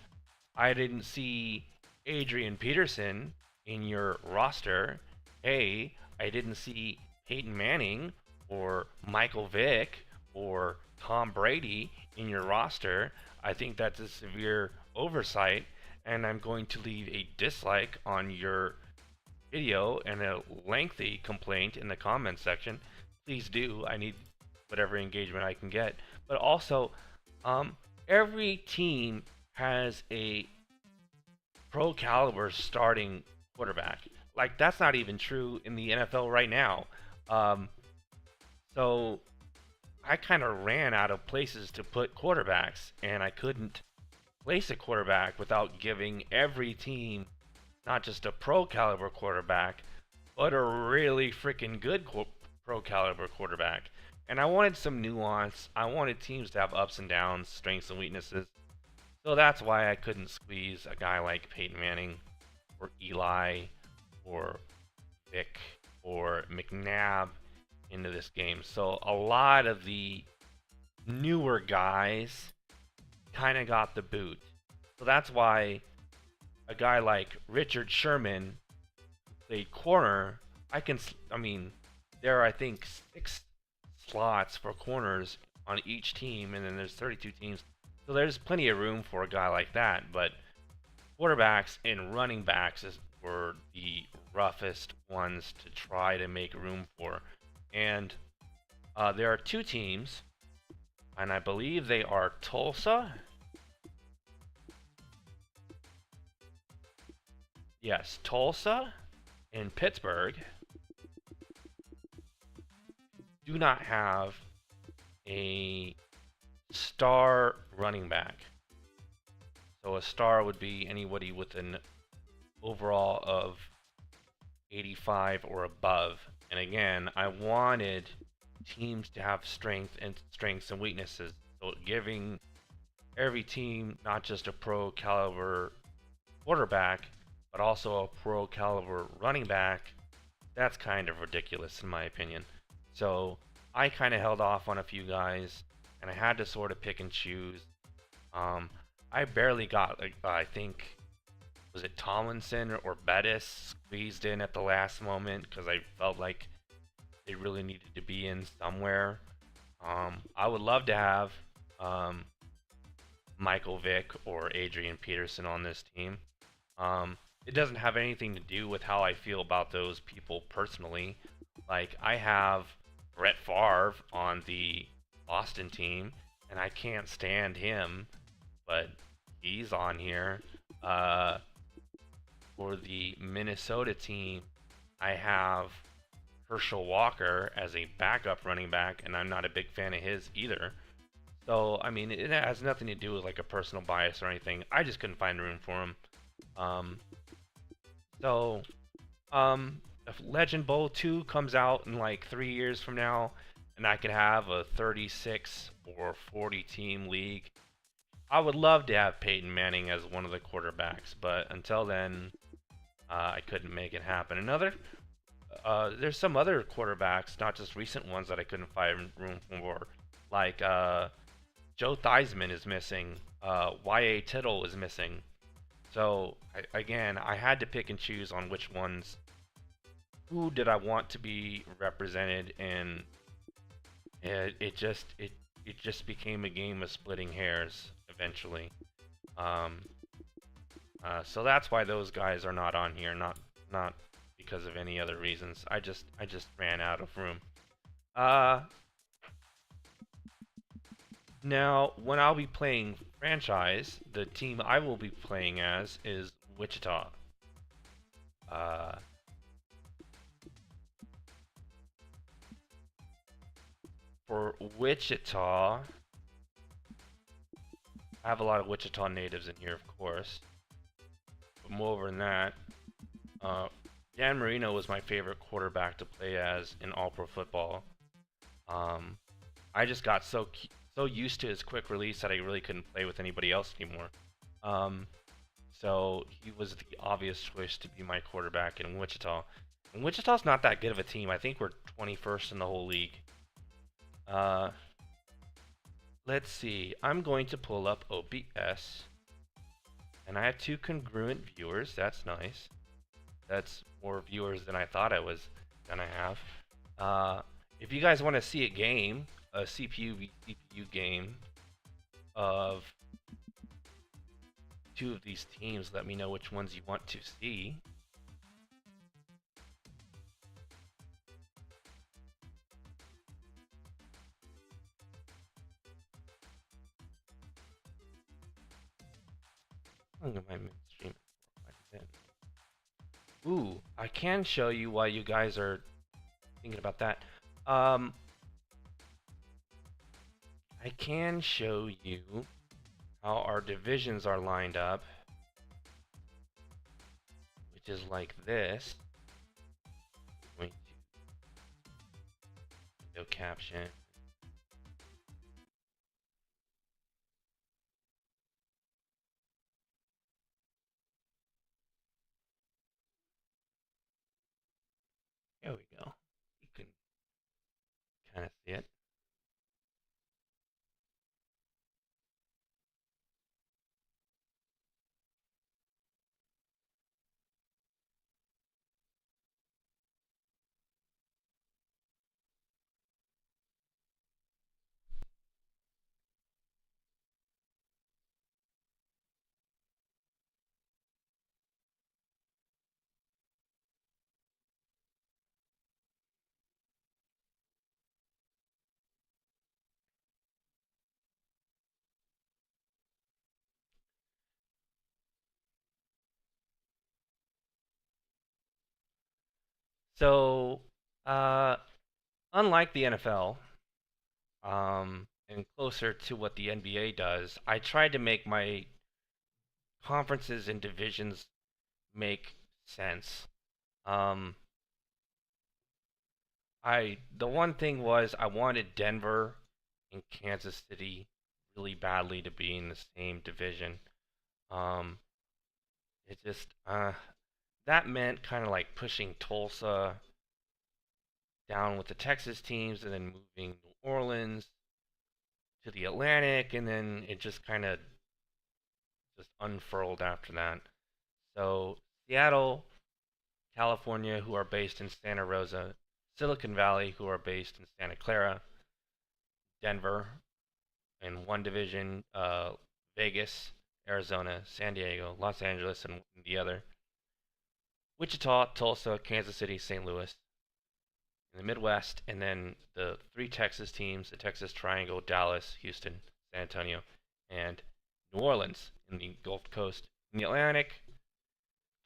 I didn't see Adrian Peterson in your roster. Hey, I didn't see Peyton Manning or Michael Vick or Tom Brady in your roster. I think that's a severe oversight, and I'm going to leave a dislike on your video and a lengthy complaint in the comments section. Please do. I need whatever engagement I can get. But also, every team has a pro caliber starting quarterback. Like, that's not even true in the NFL right now. Um, so I kind of ran out of places to put quarterbacks, and I couldn't place a quarterback without giving every team not just a pro caliber quarterback, but a really freaking good pro caliber quarterback. And I wanted some nuance. I wanted teams to have ups and downs, strengths and weaknesses. So that's why I couldn't squeeze a guy like Peyton Manning or Eli or Vick or McNabb into this game. So a lot of the newer guys kind of got the boot. So that's why a guy like Richard Sherman played corner. I mean, there are, I think, 6 slots for corners on each team, and then there's 32 teams. So there's plenty of room for a guy like that. But quarterbacks and running backs were the roughest ones to try to make room for. And there are 2 teams, and I believe they are Tulsa. Yes, Tulsa and Pittsburgh do not have a star running back. So a star would be anybody with an overall of 85 or above. And again, I wanted teams to have strengths and weaknesses. So giving every team not just a pro caliber quarterback, but also a pro caliber running back, that's kind of ridiculous in my opinion. So I kind of held off on a few guys, and I had to sort of pick and choose. I barely got, like, I think, was it Tomlinson or Bettis squeezed in at the last moment because I felt like they really needed to be in somewhere. I would love to have Michael Vick or Adrian Peterson on this team. It doesn't have anything to do with how I feel about those people personally. Like, I have Brett Favre on the Boston team, and I can't stand him, but he's on here. For the Minnesota team, I have Herschel Walker as a backup running back, and I'm not a big fan of his either. So, I mean, it has nothing to do with like a personal bias or anything. I just couldn't find room for him. If Legend Bowl 2 comes out in like 3 years from now, and I could have a 36 or 40 team league, I would love to have Peyton Manning as one of the quarterbacks, but until then, I couldn't make it happen. There's some other quarterbacks, not just recent ones, that I couldn't find room for. Like, Joe Theismann is missing. Y.A. Tittle is missing. So, again, I had to pick and choose on which ones. Who did I want to be represented, and it just became a game of splitting hairs eventually. So that's why those guys are not on here, not because of any other reasons. I just ran out of room. Now, when I'll be playing franchise, the team I will be playing as is Wichita. For Wichita, I have a lot of Wichita natives in here, of course. But moreover than that, Dan Marino was my favorite quarterback to play as in All-Pro football. I just got so used to his quick release that I really couldn't play with anybody else anymore. So he was the obvious choice to be my quarterback in Wichita. And Wichita's not that good of a team. I think we're 21st in the whole league. Let's see. I'm going to pull up OBS. And I have 2 congruent viewers. That's nice. That's more viewers than I thought I was gonna have. If you guys want to see a CPU v CPU game of 2 of these teams, let me know which ones you want to see. Look at my stream. Ooh, I can show you why you guys are thinking about that. I can show you how our divisions are lined up, which is like this. I'm going to no caption. There we go. You can kind of see it. So, uh, unlike the NFL, and closer to what the NBA does, I tried to make my conferences and divisions make sense. Um, the one thing was I wanted Denver and Kansas City really badly to be in the same division. Um, it just that meant kind of like pushing Tulsa down with the Texas teams and then moving New Orleans to the Atlantic, and then it just kind of just unfurled after that. So Seattle, California, who are based in Santa Rosa, Silicon Valley, who are based in Santa Clara, Denver, in one division, Vegas, Arizona, San Diego, Los Angeles, and the other, Wichita, Tulsa, Kansas City, St. Louis, in the Midwest, and then the 3 Texas teams, the Texas Triangle, Dallas, Houston, San Antonio, and New Orleans in the Gulf Coast. In the Atlantic,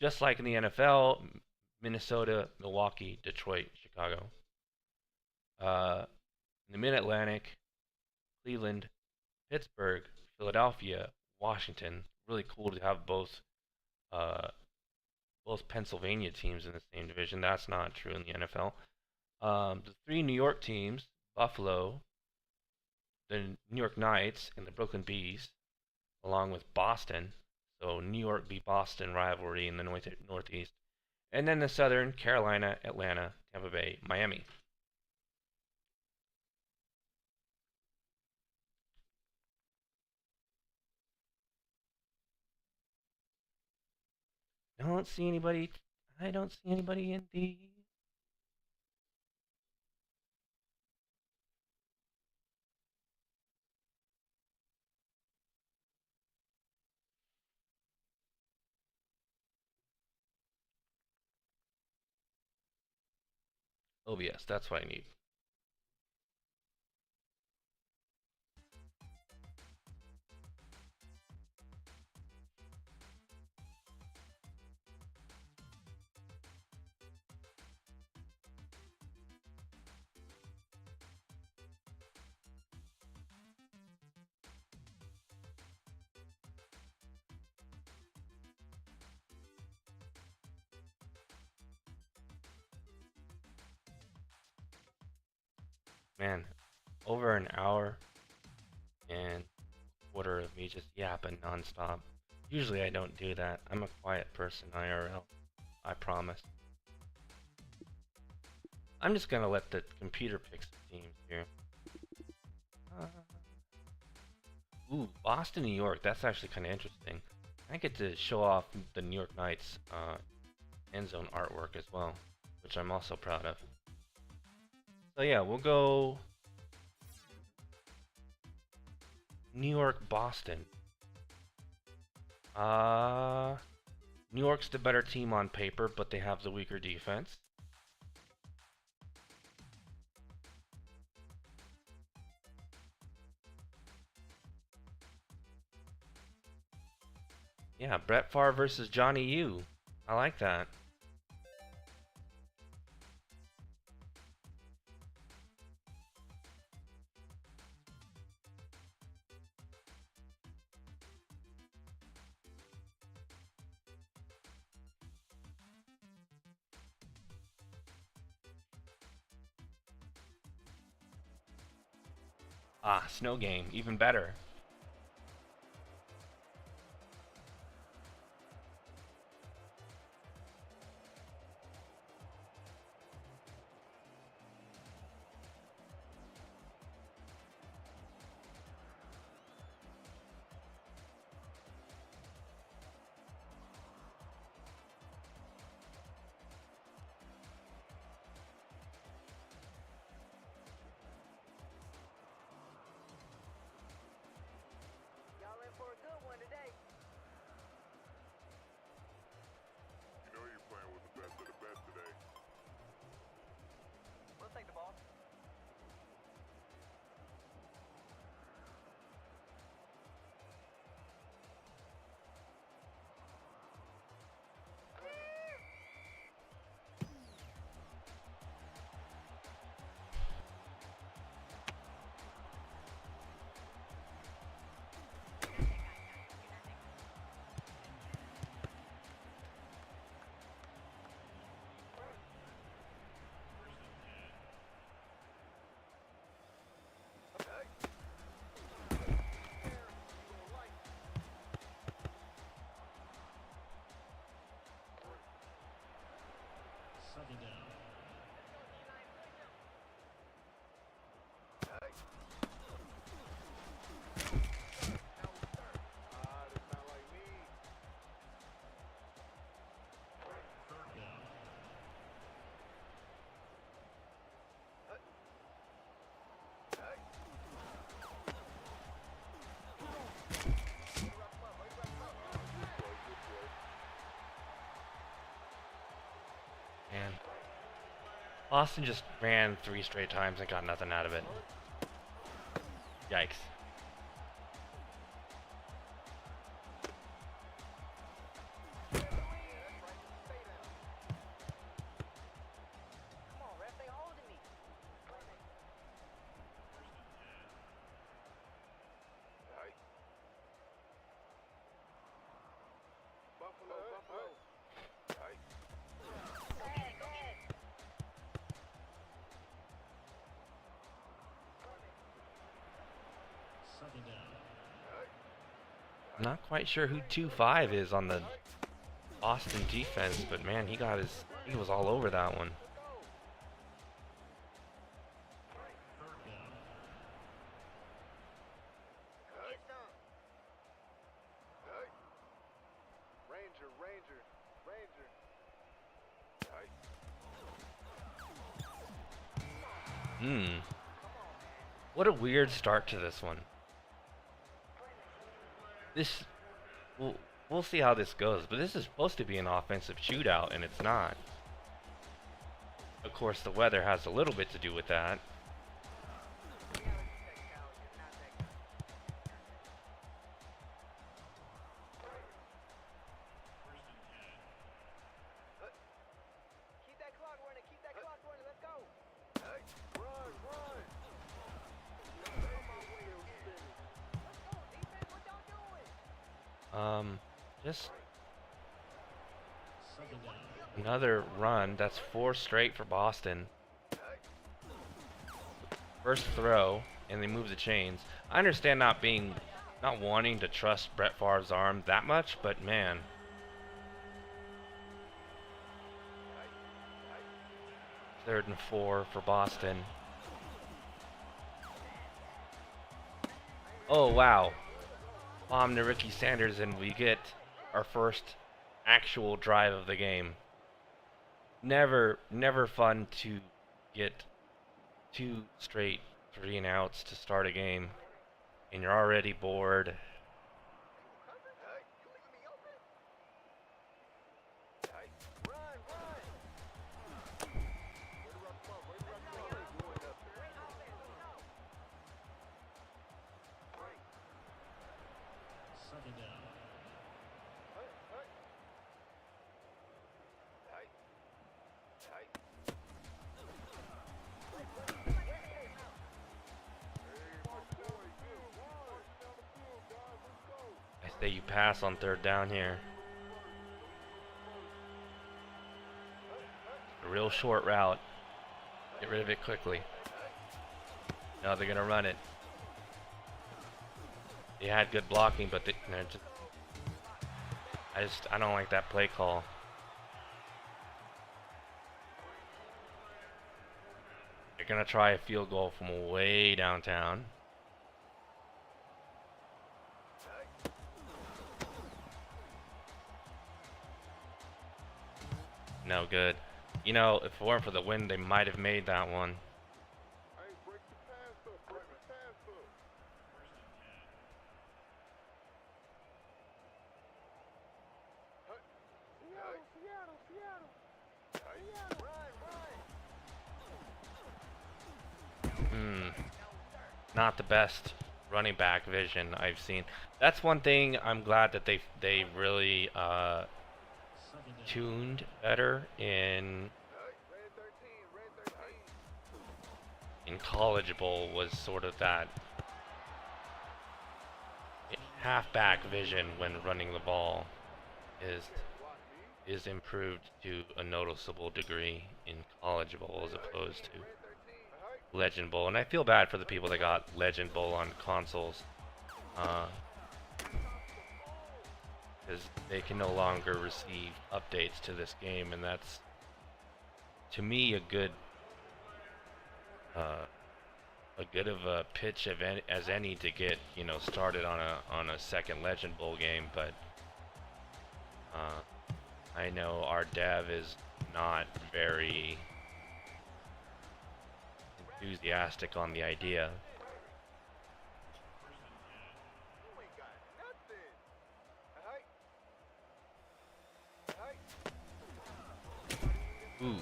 just like in the NFL, Minnesota, Milwaukee, Detroit, Chicago. In the Mid-Atlantic, Cleveland, Pittsburgh, Philadelphia, Washington. Really cool to have uh, both Pennsylvania teams in the same division. That's not true in the NFL. The 3 New York teams, Buffalo, the New York Knights, and the Brooklyn Bees, along with Boston. So New York beat Boston rivalry in the Northeast. And then the Southern, Carolina, Atlanta, Tampa Bay, Miami. I don't see anybody. I don't see anybody in the OBS. That's what I need. Man, over an hour and a quarter of me just yapping nonstop. Usually I don't do that. I'm a quiet person IRL. I promise. I'm just gonna let the computer pick some teams here. Ooh, Boston, New York. That's actually kind of interesting. I get to show off the New York Knights end zone artwork as well, which I'm also proud of. So yeah, we'll go New York, Boston. New York's the better team on paper, but they have the weaker defense. Yeah, Brett Favre versus Johnny U. I like that. Ah, snow game, even better. And Boston just ran 3 straight times and got nothing out of it. Yikes. I'm not quite sure who 2-5 is on the Boston defense, but man, he was all over that one. What a weird start to this one. We'll see how this goes, but this is supposed to be an offensive shootout, and it's not. Of course, the weather has a little bit to do with that. Just another run. That's 4 straight for Boston. First throw, and they move the chains. I understand not wanting to trust Brett Favre's arm that much, but man. Third and 4 for Boston. Oh wow. Bomb to Ricky Sanders, and we get our first actual drive of the game. Never fun to get 2 straight 3-and-outs to start a game, and you're already bored. I say you pass on 3rd down here. A real short route. Get rid of it quickly. No, they're gonna run it. They had good blocking, but I don't like that play call. They're gonna try a field goal from way downtown. No good. You know, if it weren't for the wind, they might have made that one. Not the best running back vision I've seen. That's one thing I'm glad that they really tuned better in College Bowl, was sort of that halfback vision when running the ball is improved to a noticeable degree in College Bowl as opposed to Legend Bowl. And I feel bad for the people that got Legend Bowl on consoles, because they can no longer receive updates to this game, and that's, to me, a good of a pitch as any to get, you know, started on a second Legend Bowl game. But I know our dev is not very enthusiastic on the idea. Ooh.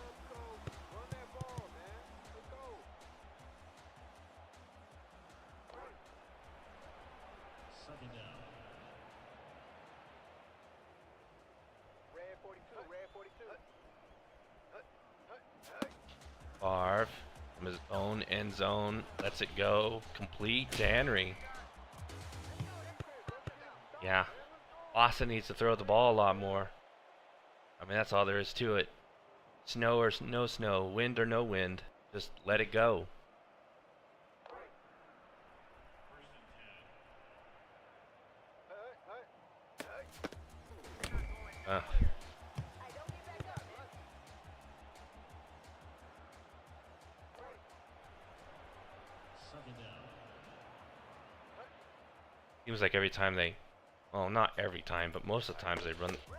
Favre from his own end zone lets it go complete to Henry. Yeah, Boston needs to throw the ball a lot more. I mean, that's all there is to it. Snow or no snow, wind or no wind, just let it go. Seems like every time well, not every time, but most of the times they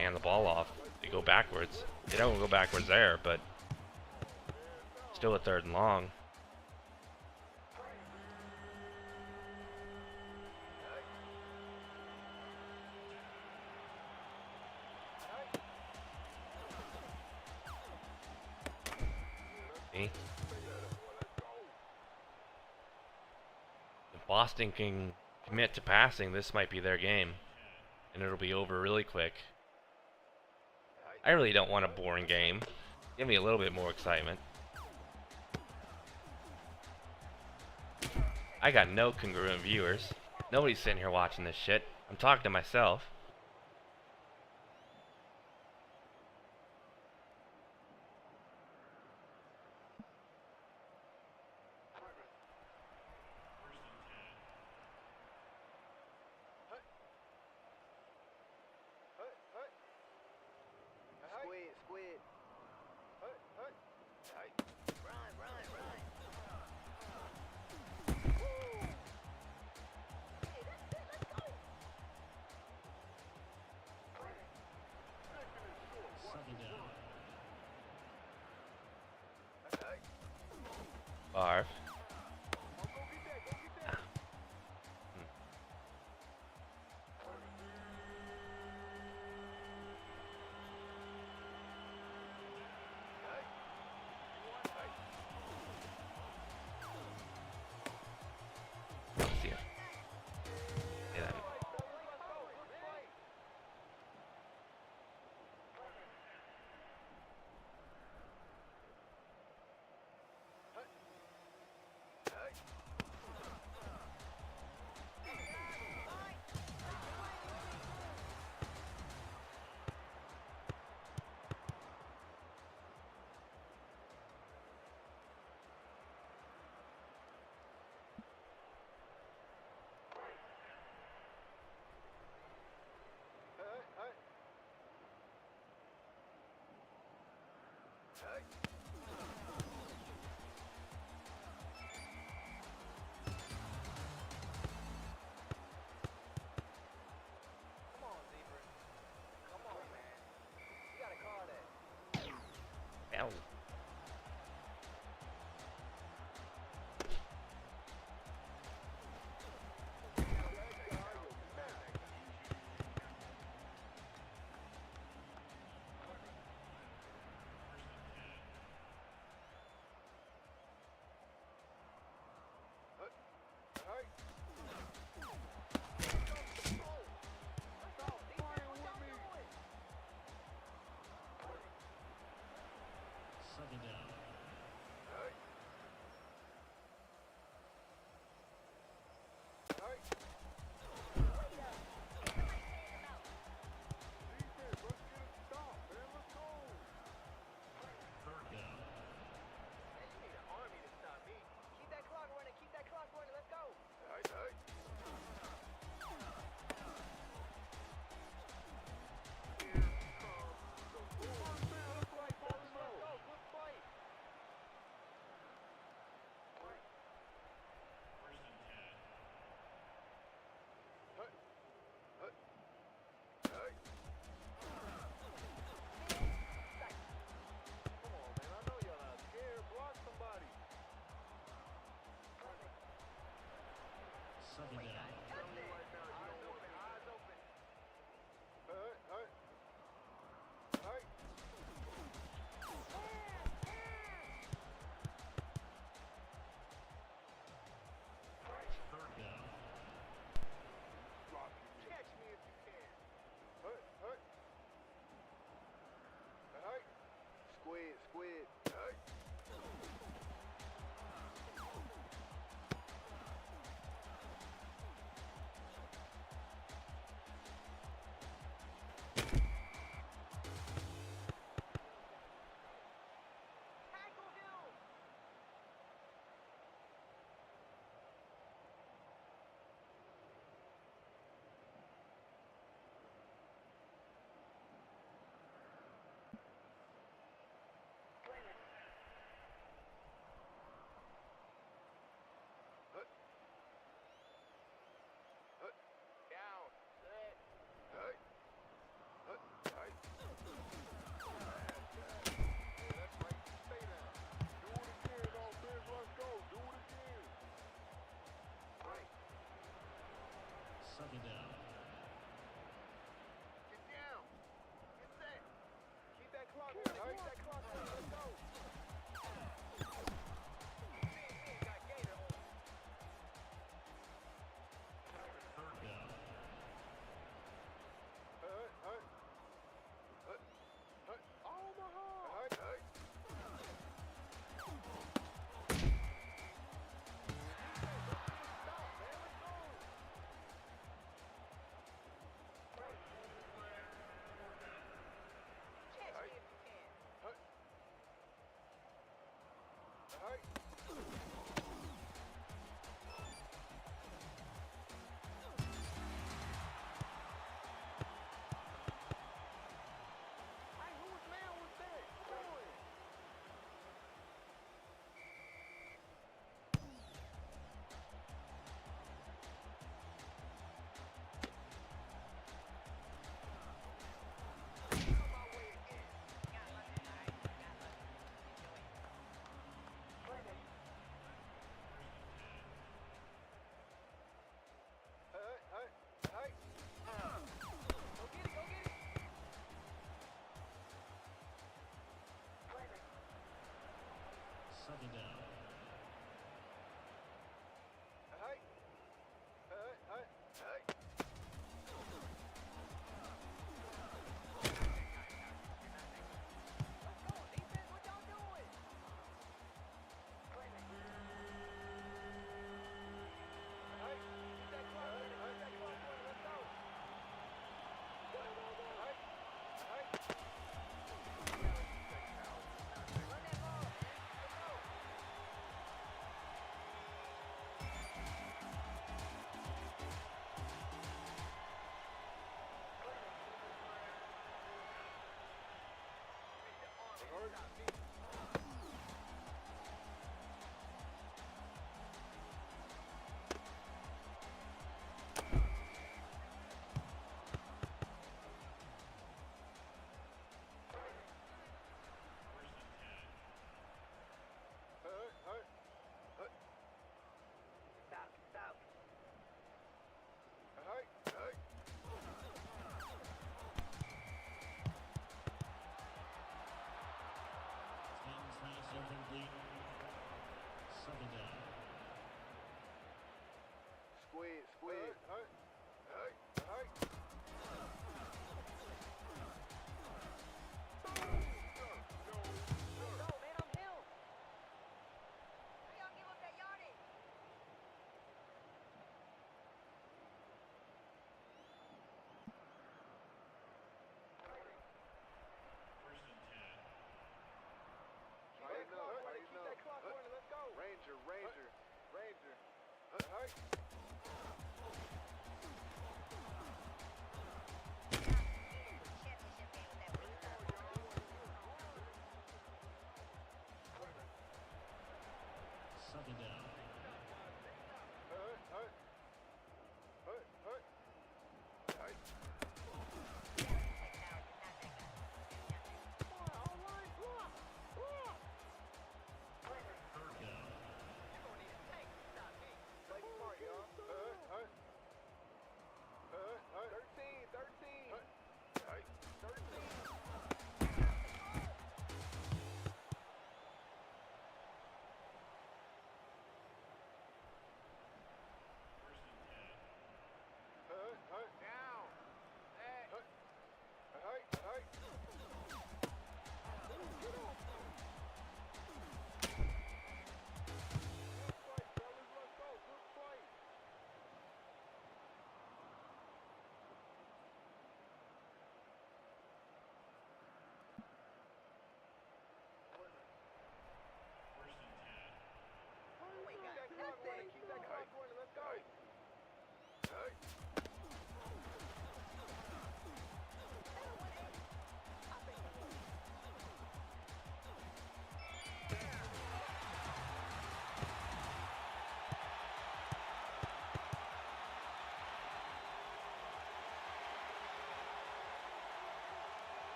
hand the ball off, they go backwards. They don't go backwards there, but still a 3rd and long. See? If Boston can commit to passing, this might be their game, and it'll be over really quick. I really don't want a boring game. Give me a little bit more excitement. I got no congruent viewers. Nobody's sitting here watching this shit. I'm talking to myself. Barf. Ah, hmm. See ya. Say that. Ow.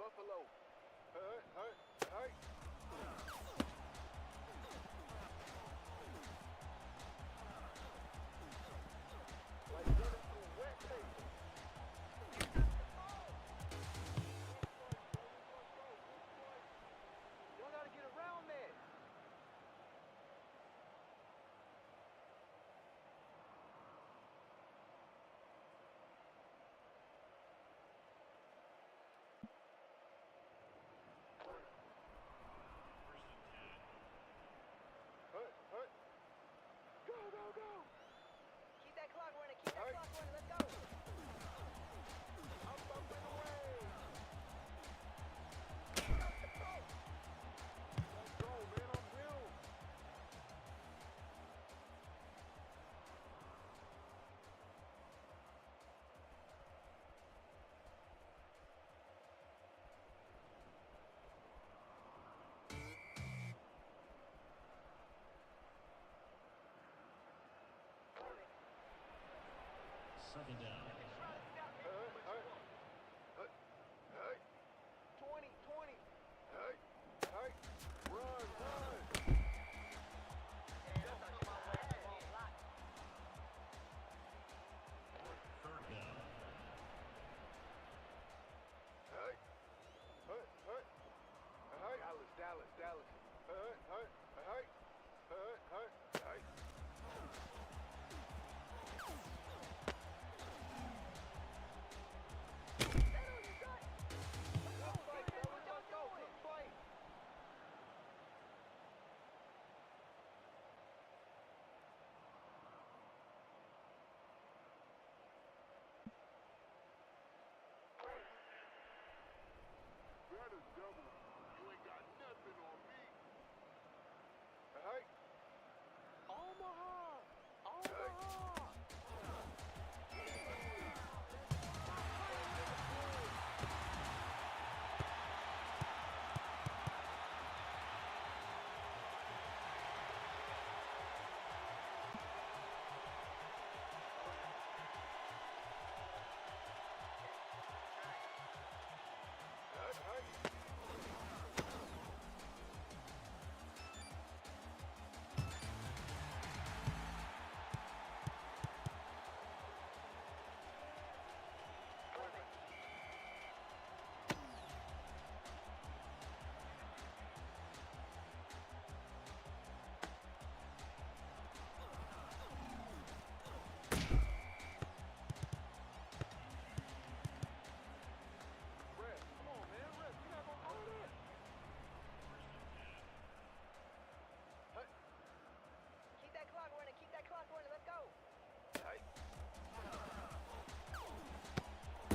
Buffalo. Hey. Like running through wet tape. Y'all gotta get around that. Hey. Go. Keep that clock running, let's go. I'm bumping away. Let's go, man. I'm real. Second down. Hey. 20. Hey. Run. Third down. Hey. Dallas. Hey. Good fight. That is double. You ain't got nothing on me. Hey. Omaha. Come on, man. Rest. You're not going to do that. Hey. Keep that clock running, let's go. Hey.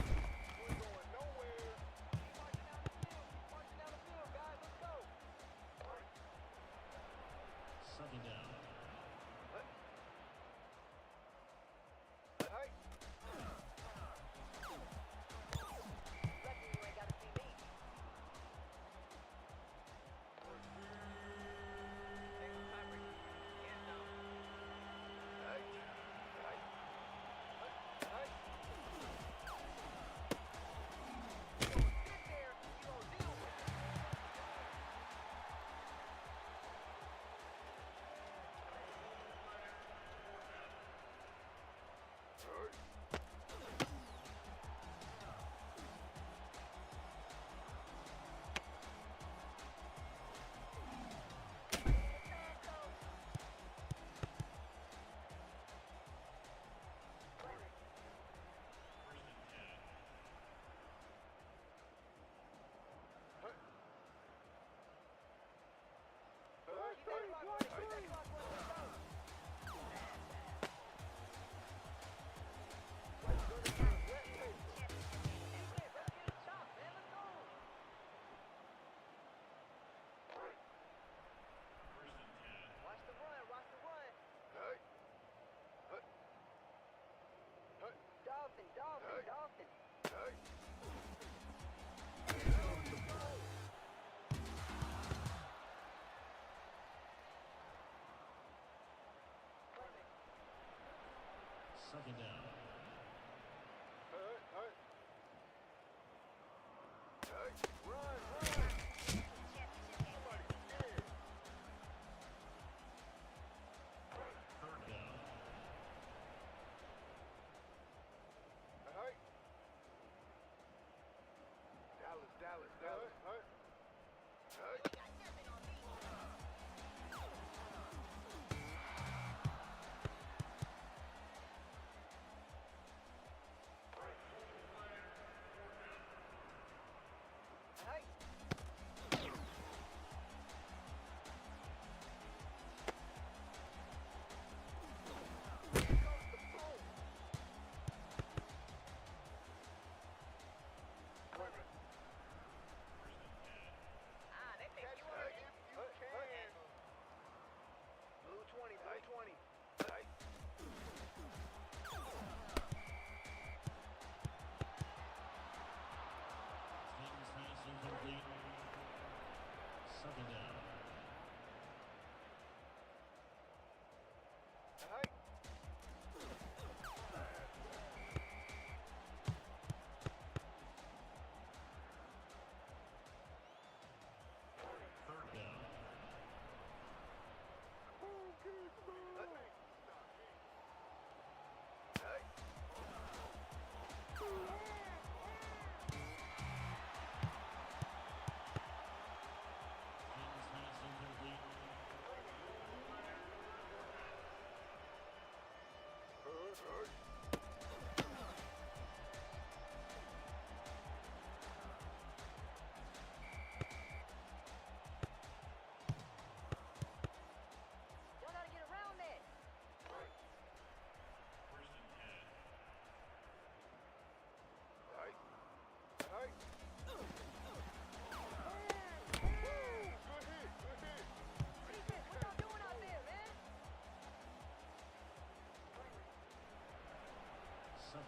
You ain't going nowhere. Keep marching down the field, guys, let's go. Second down. Hey. Lucky you ain't gotta see me. Keep that clock running, let's go. Let's get it chopped, man, let's go. Watch the run. Hey. Dolphin. Hey. Second down. Hey.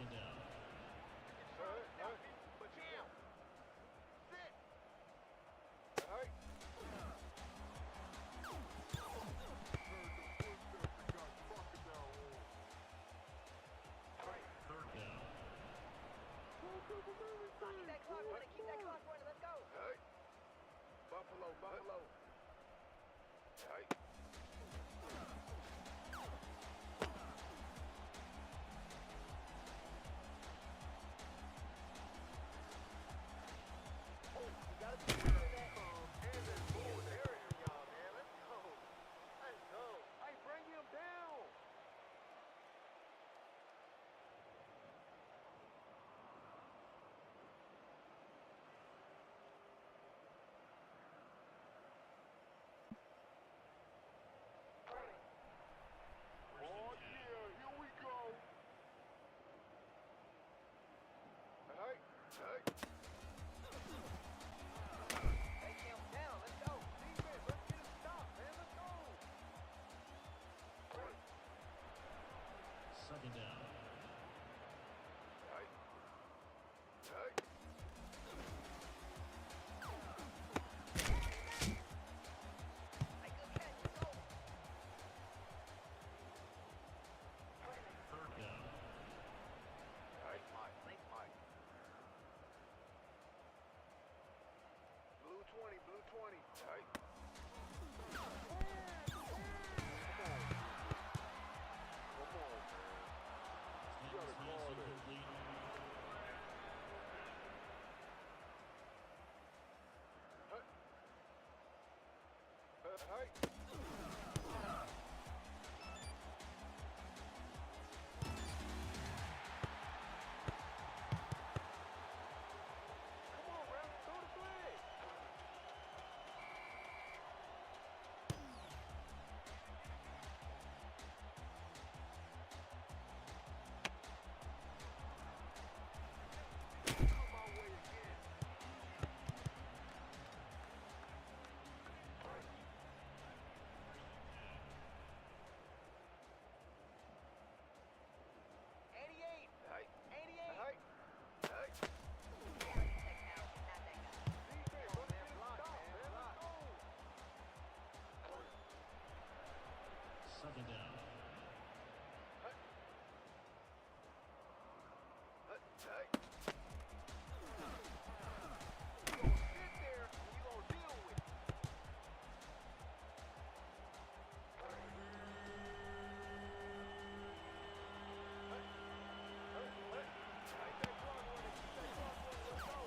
Second down. But jam. Sit. Hey. Third down. Keep that clock running. Keep that clock running. Let's go. Hey. Buffalo, Buffalo. Hey. You gotta be sure of that. And there's more there for y'all, man. Let's go. Let's go. Hey, bring him down. Oh, yeah, here we go. Hey, hey. Take him down. Let's go. Defense, let's get him stopped, man. Let's go. Second down. Hey. Hey. Hey, good catch. Let's go. Third down. Hey, Mike. Thanks, Mike. Blue 20, blue 20. Hey. Come on, man. You Snap gotta pass call it. incomplete. Hey. Come on, ref. Throw the flag. Come my way again. Eighty-eight. Hey. 88. Hey. Hey. That guy was not that guy. Defense, Come on, let's man. get him Block, stopped, man. man. Block. Let's go. Second down. Hey. Hey. You gonna sit there and you gonna deal with it. Keep that clock running. Keep that clock running. Let's go.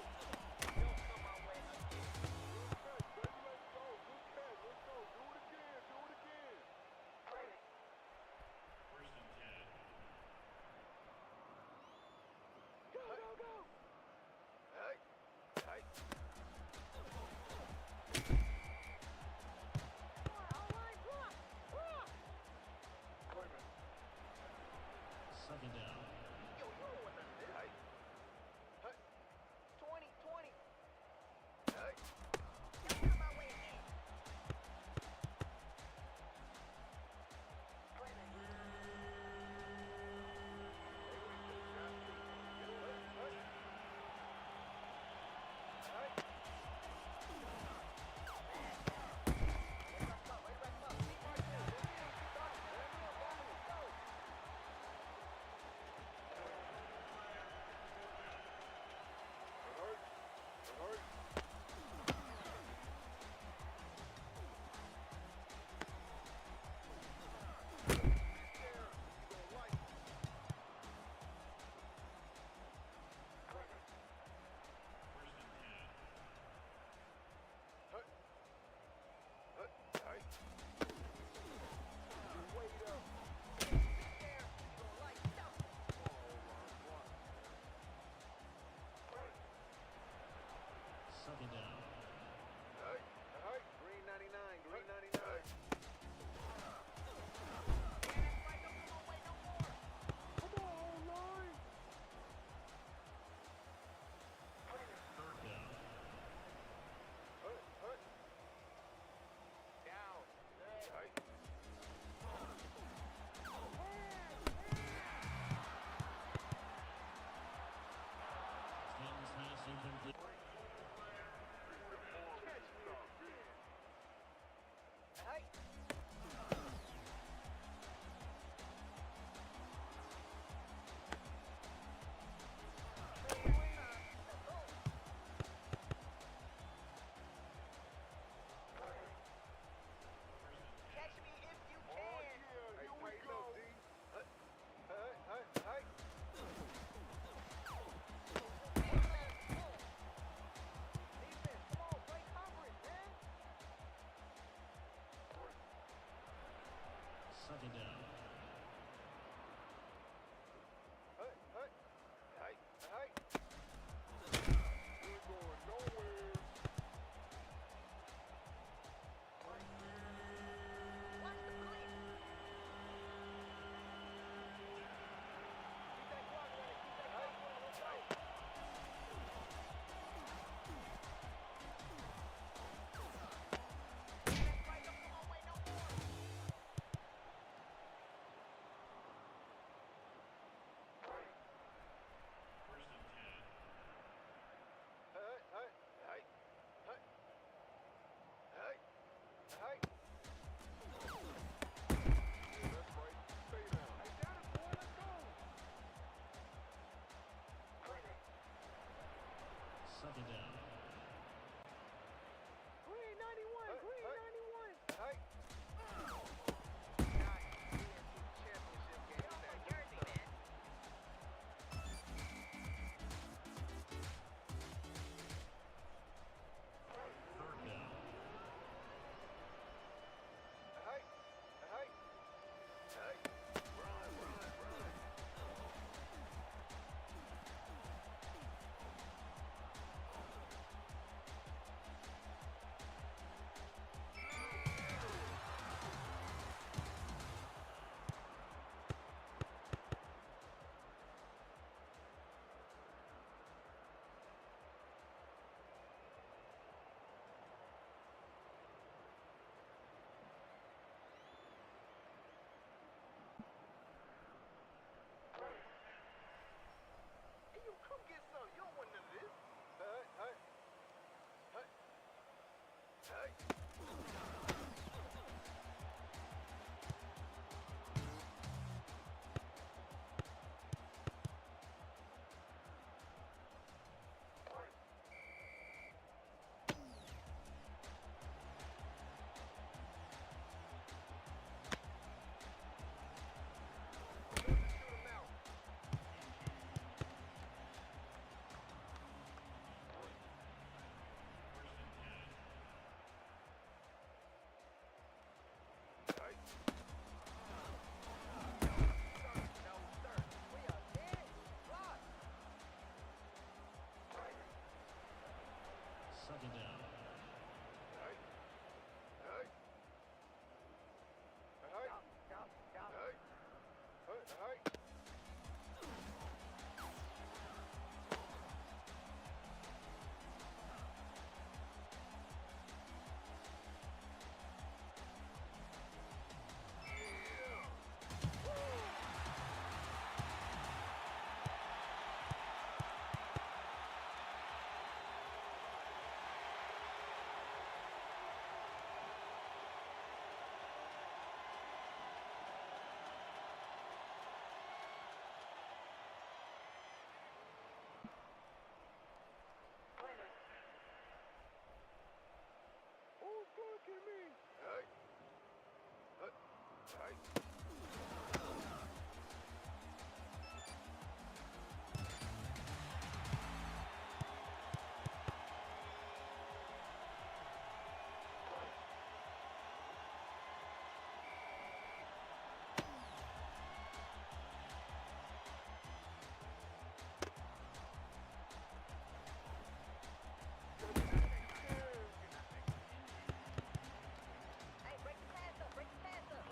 Don't come my way again. Good catch, baby. Let's go. Good catch. Let's go. Do it again. Do it again. First and 10. Go, go, go. Hey. Hey. Wait a minute. Second down. Yo, you know what that is. Hey. Hey. 20, 20. Hey. Don't come my way again. Hey, break the pass up, break the pass up.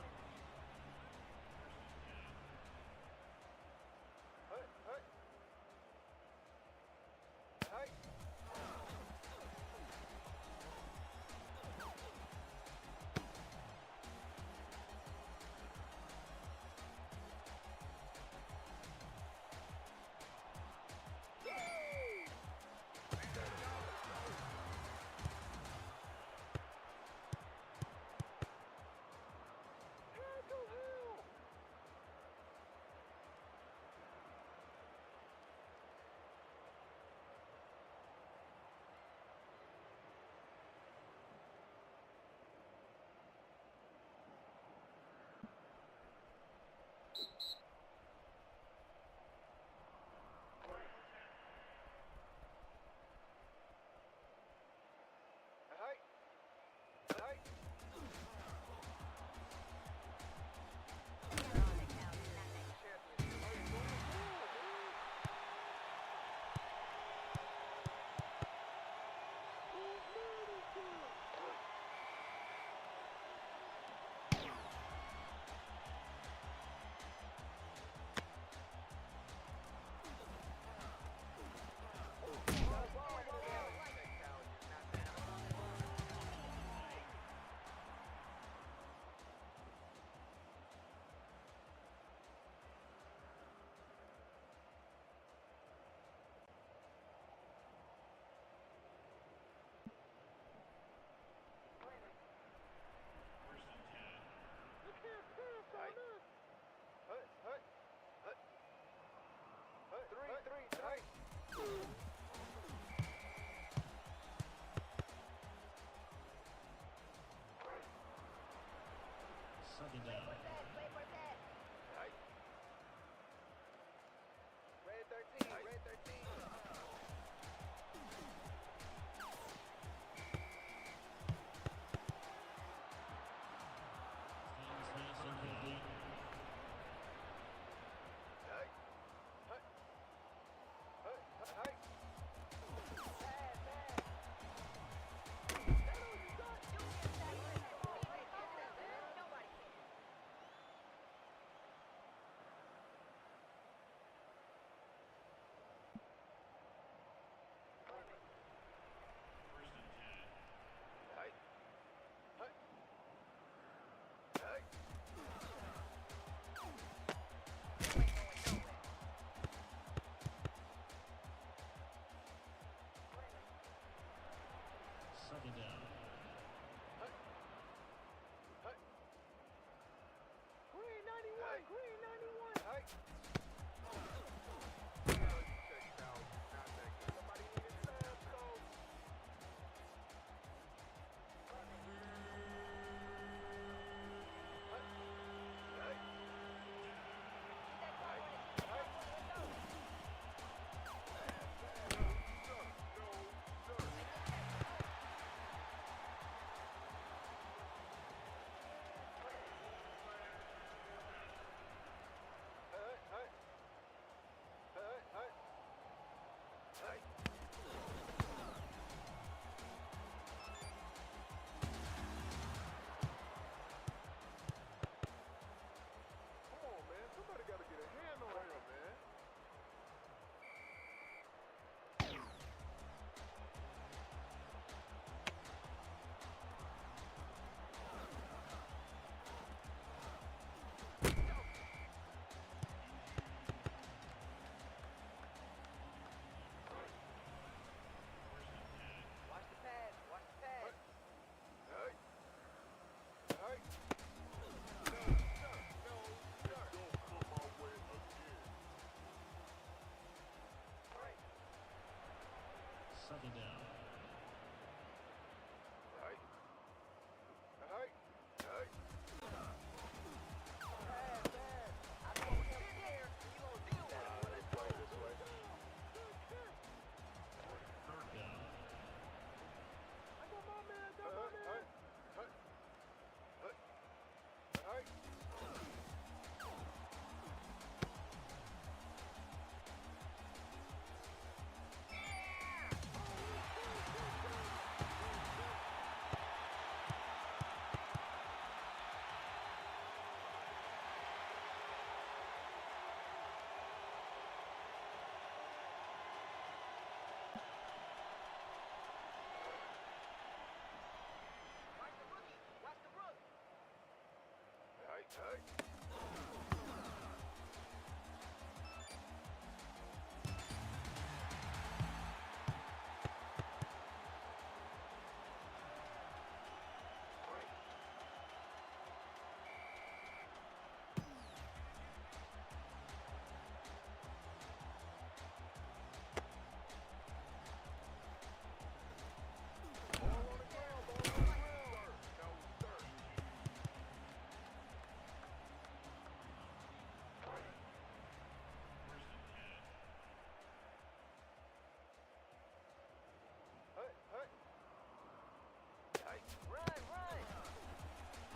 Run, run!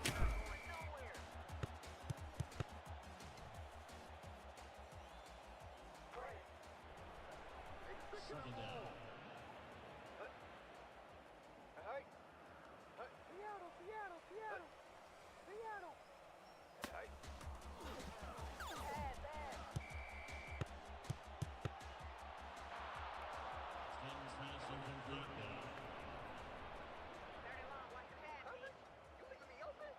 Not going nowhere. Second down. Seattle, Seattle, Seattle! Seattle! Pass, pass! Stanton's pass incomplete now. 31, watch your head, You leaving me open?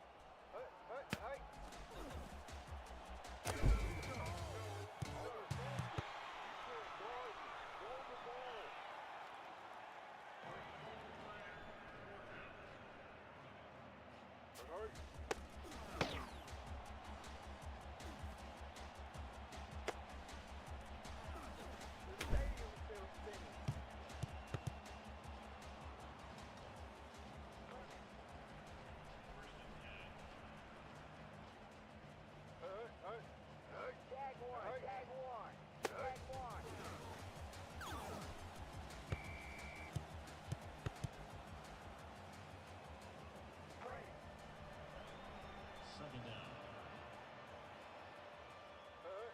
Jaguar, Jaguar! Jaguar! Second down. Third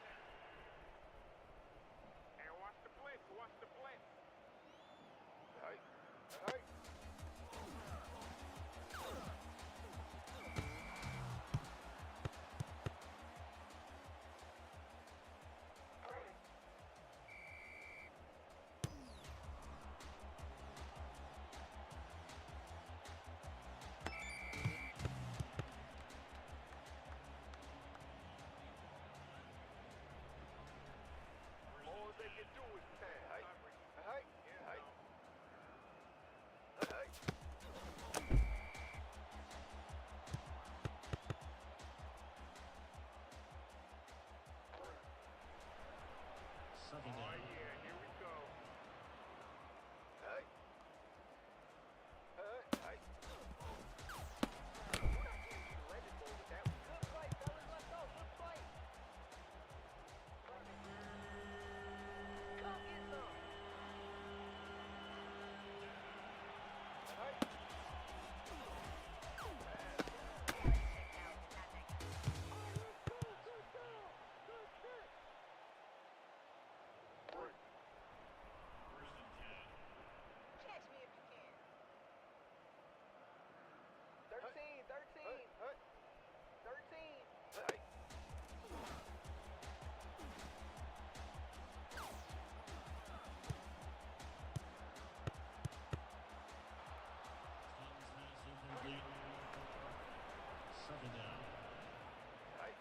down. Hey, watch the blitz, watch the blitz. All they can do is pass. Second Oh down. yeah, here we go. Good play, fellas, let's go, good play! Come get some! Catch me if you can. 13, 13, 13. Stanton's pass incomplete. Second down. Pass,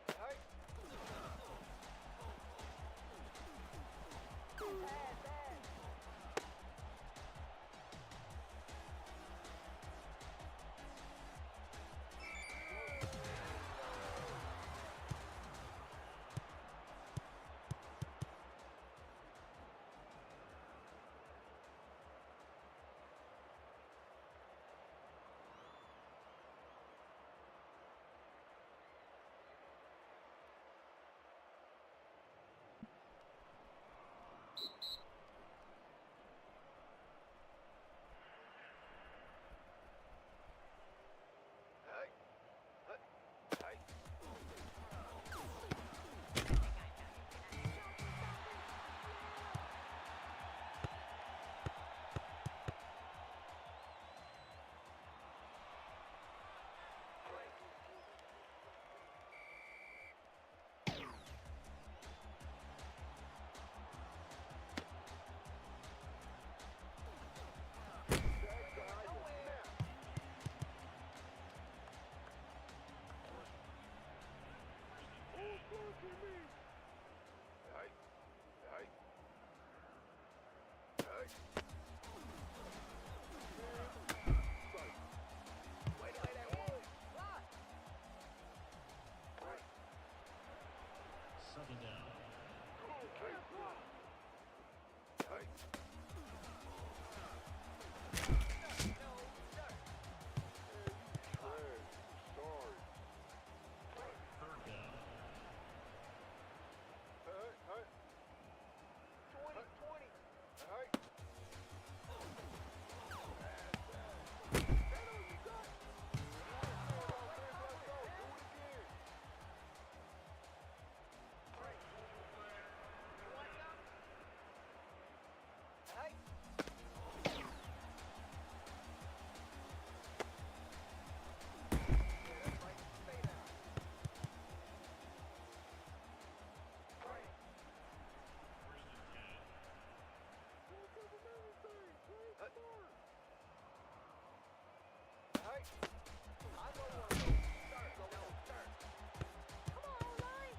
pass. Second down. Third down. 20. Hey. First and 10. Hey. I know one of those. Start, go, start. Come on, line.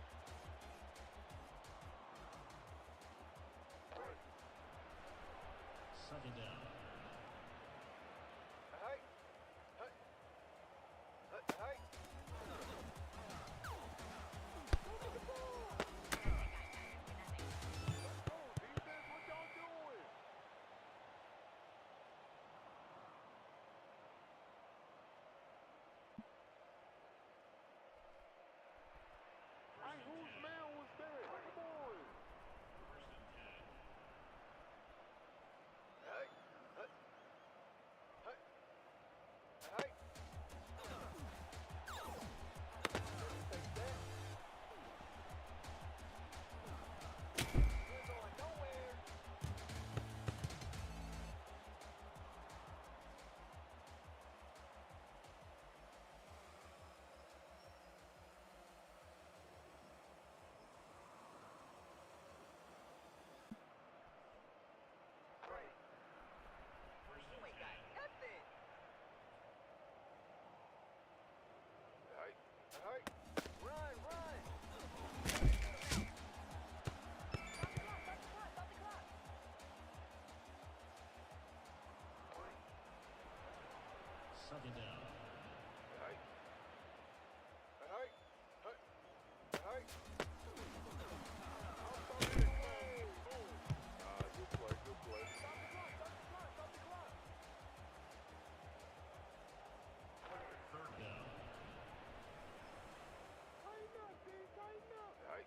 Second down. Hey. Hey. Defense, what y'all doing? Hey, whose man was that? Come on. First and 10. Hey. Hey. Take that. We're going nowhere. First You and ain't got 10. nothing. Hey. Hey. Run. Stop the clock. Second down. Hey. Hey. Hey. Good play, good play. Stop the clock. Third down. Tighten up, D, tighten up. Hey.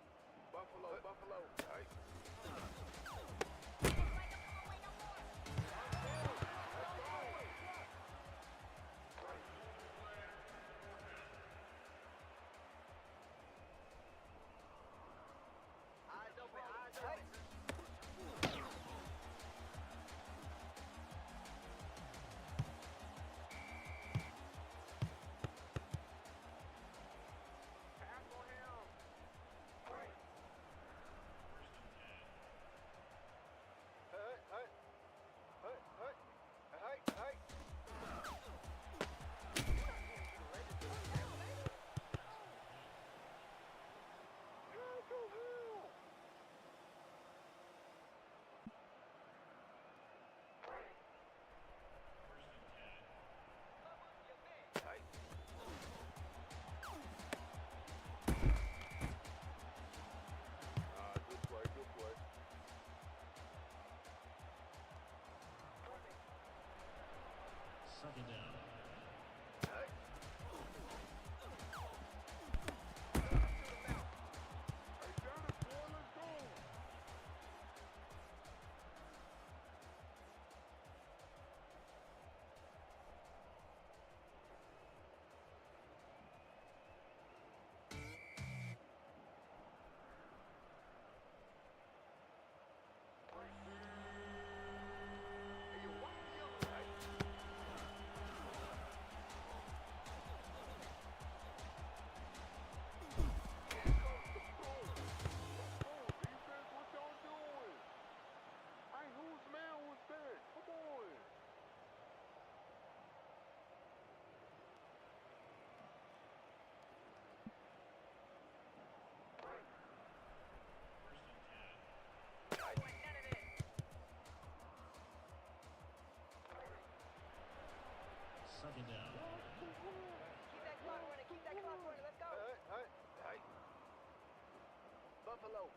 Buffalo.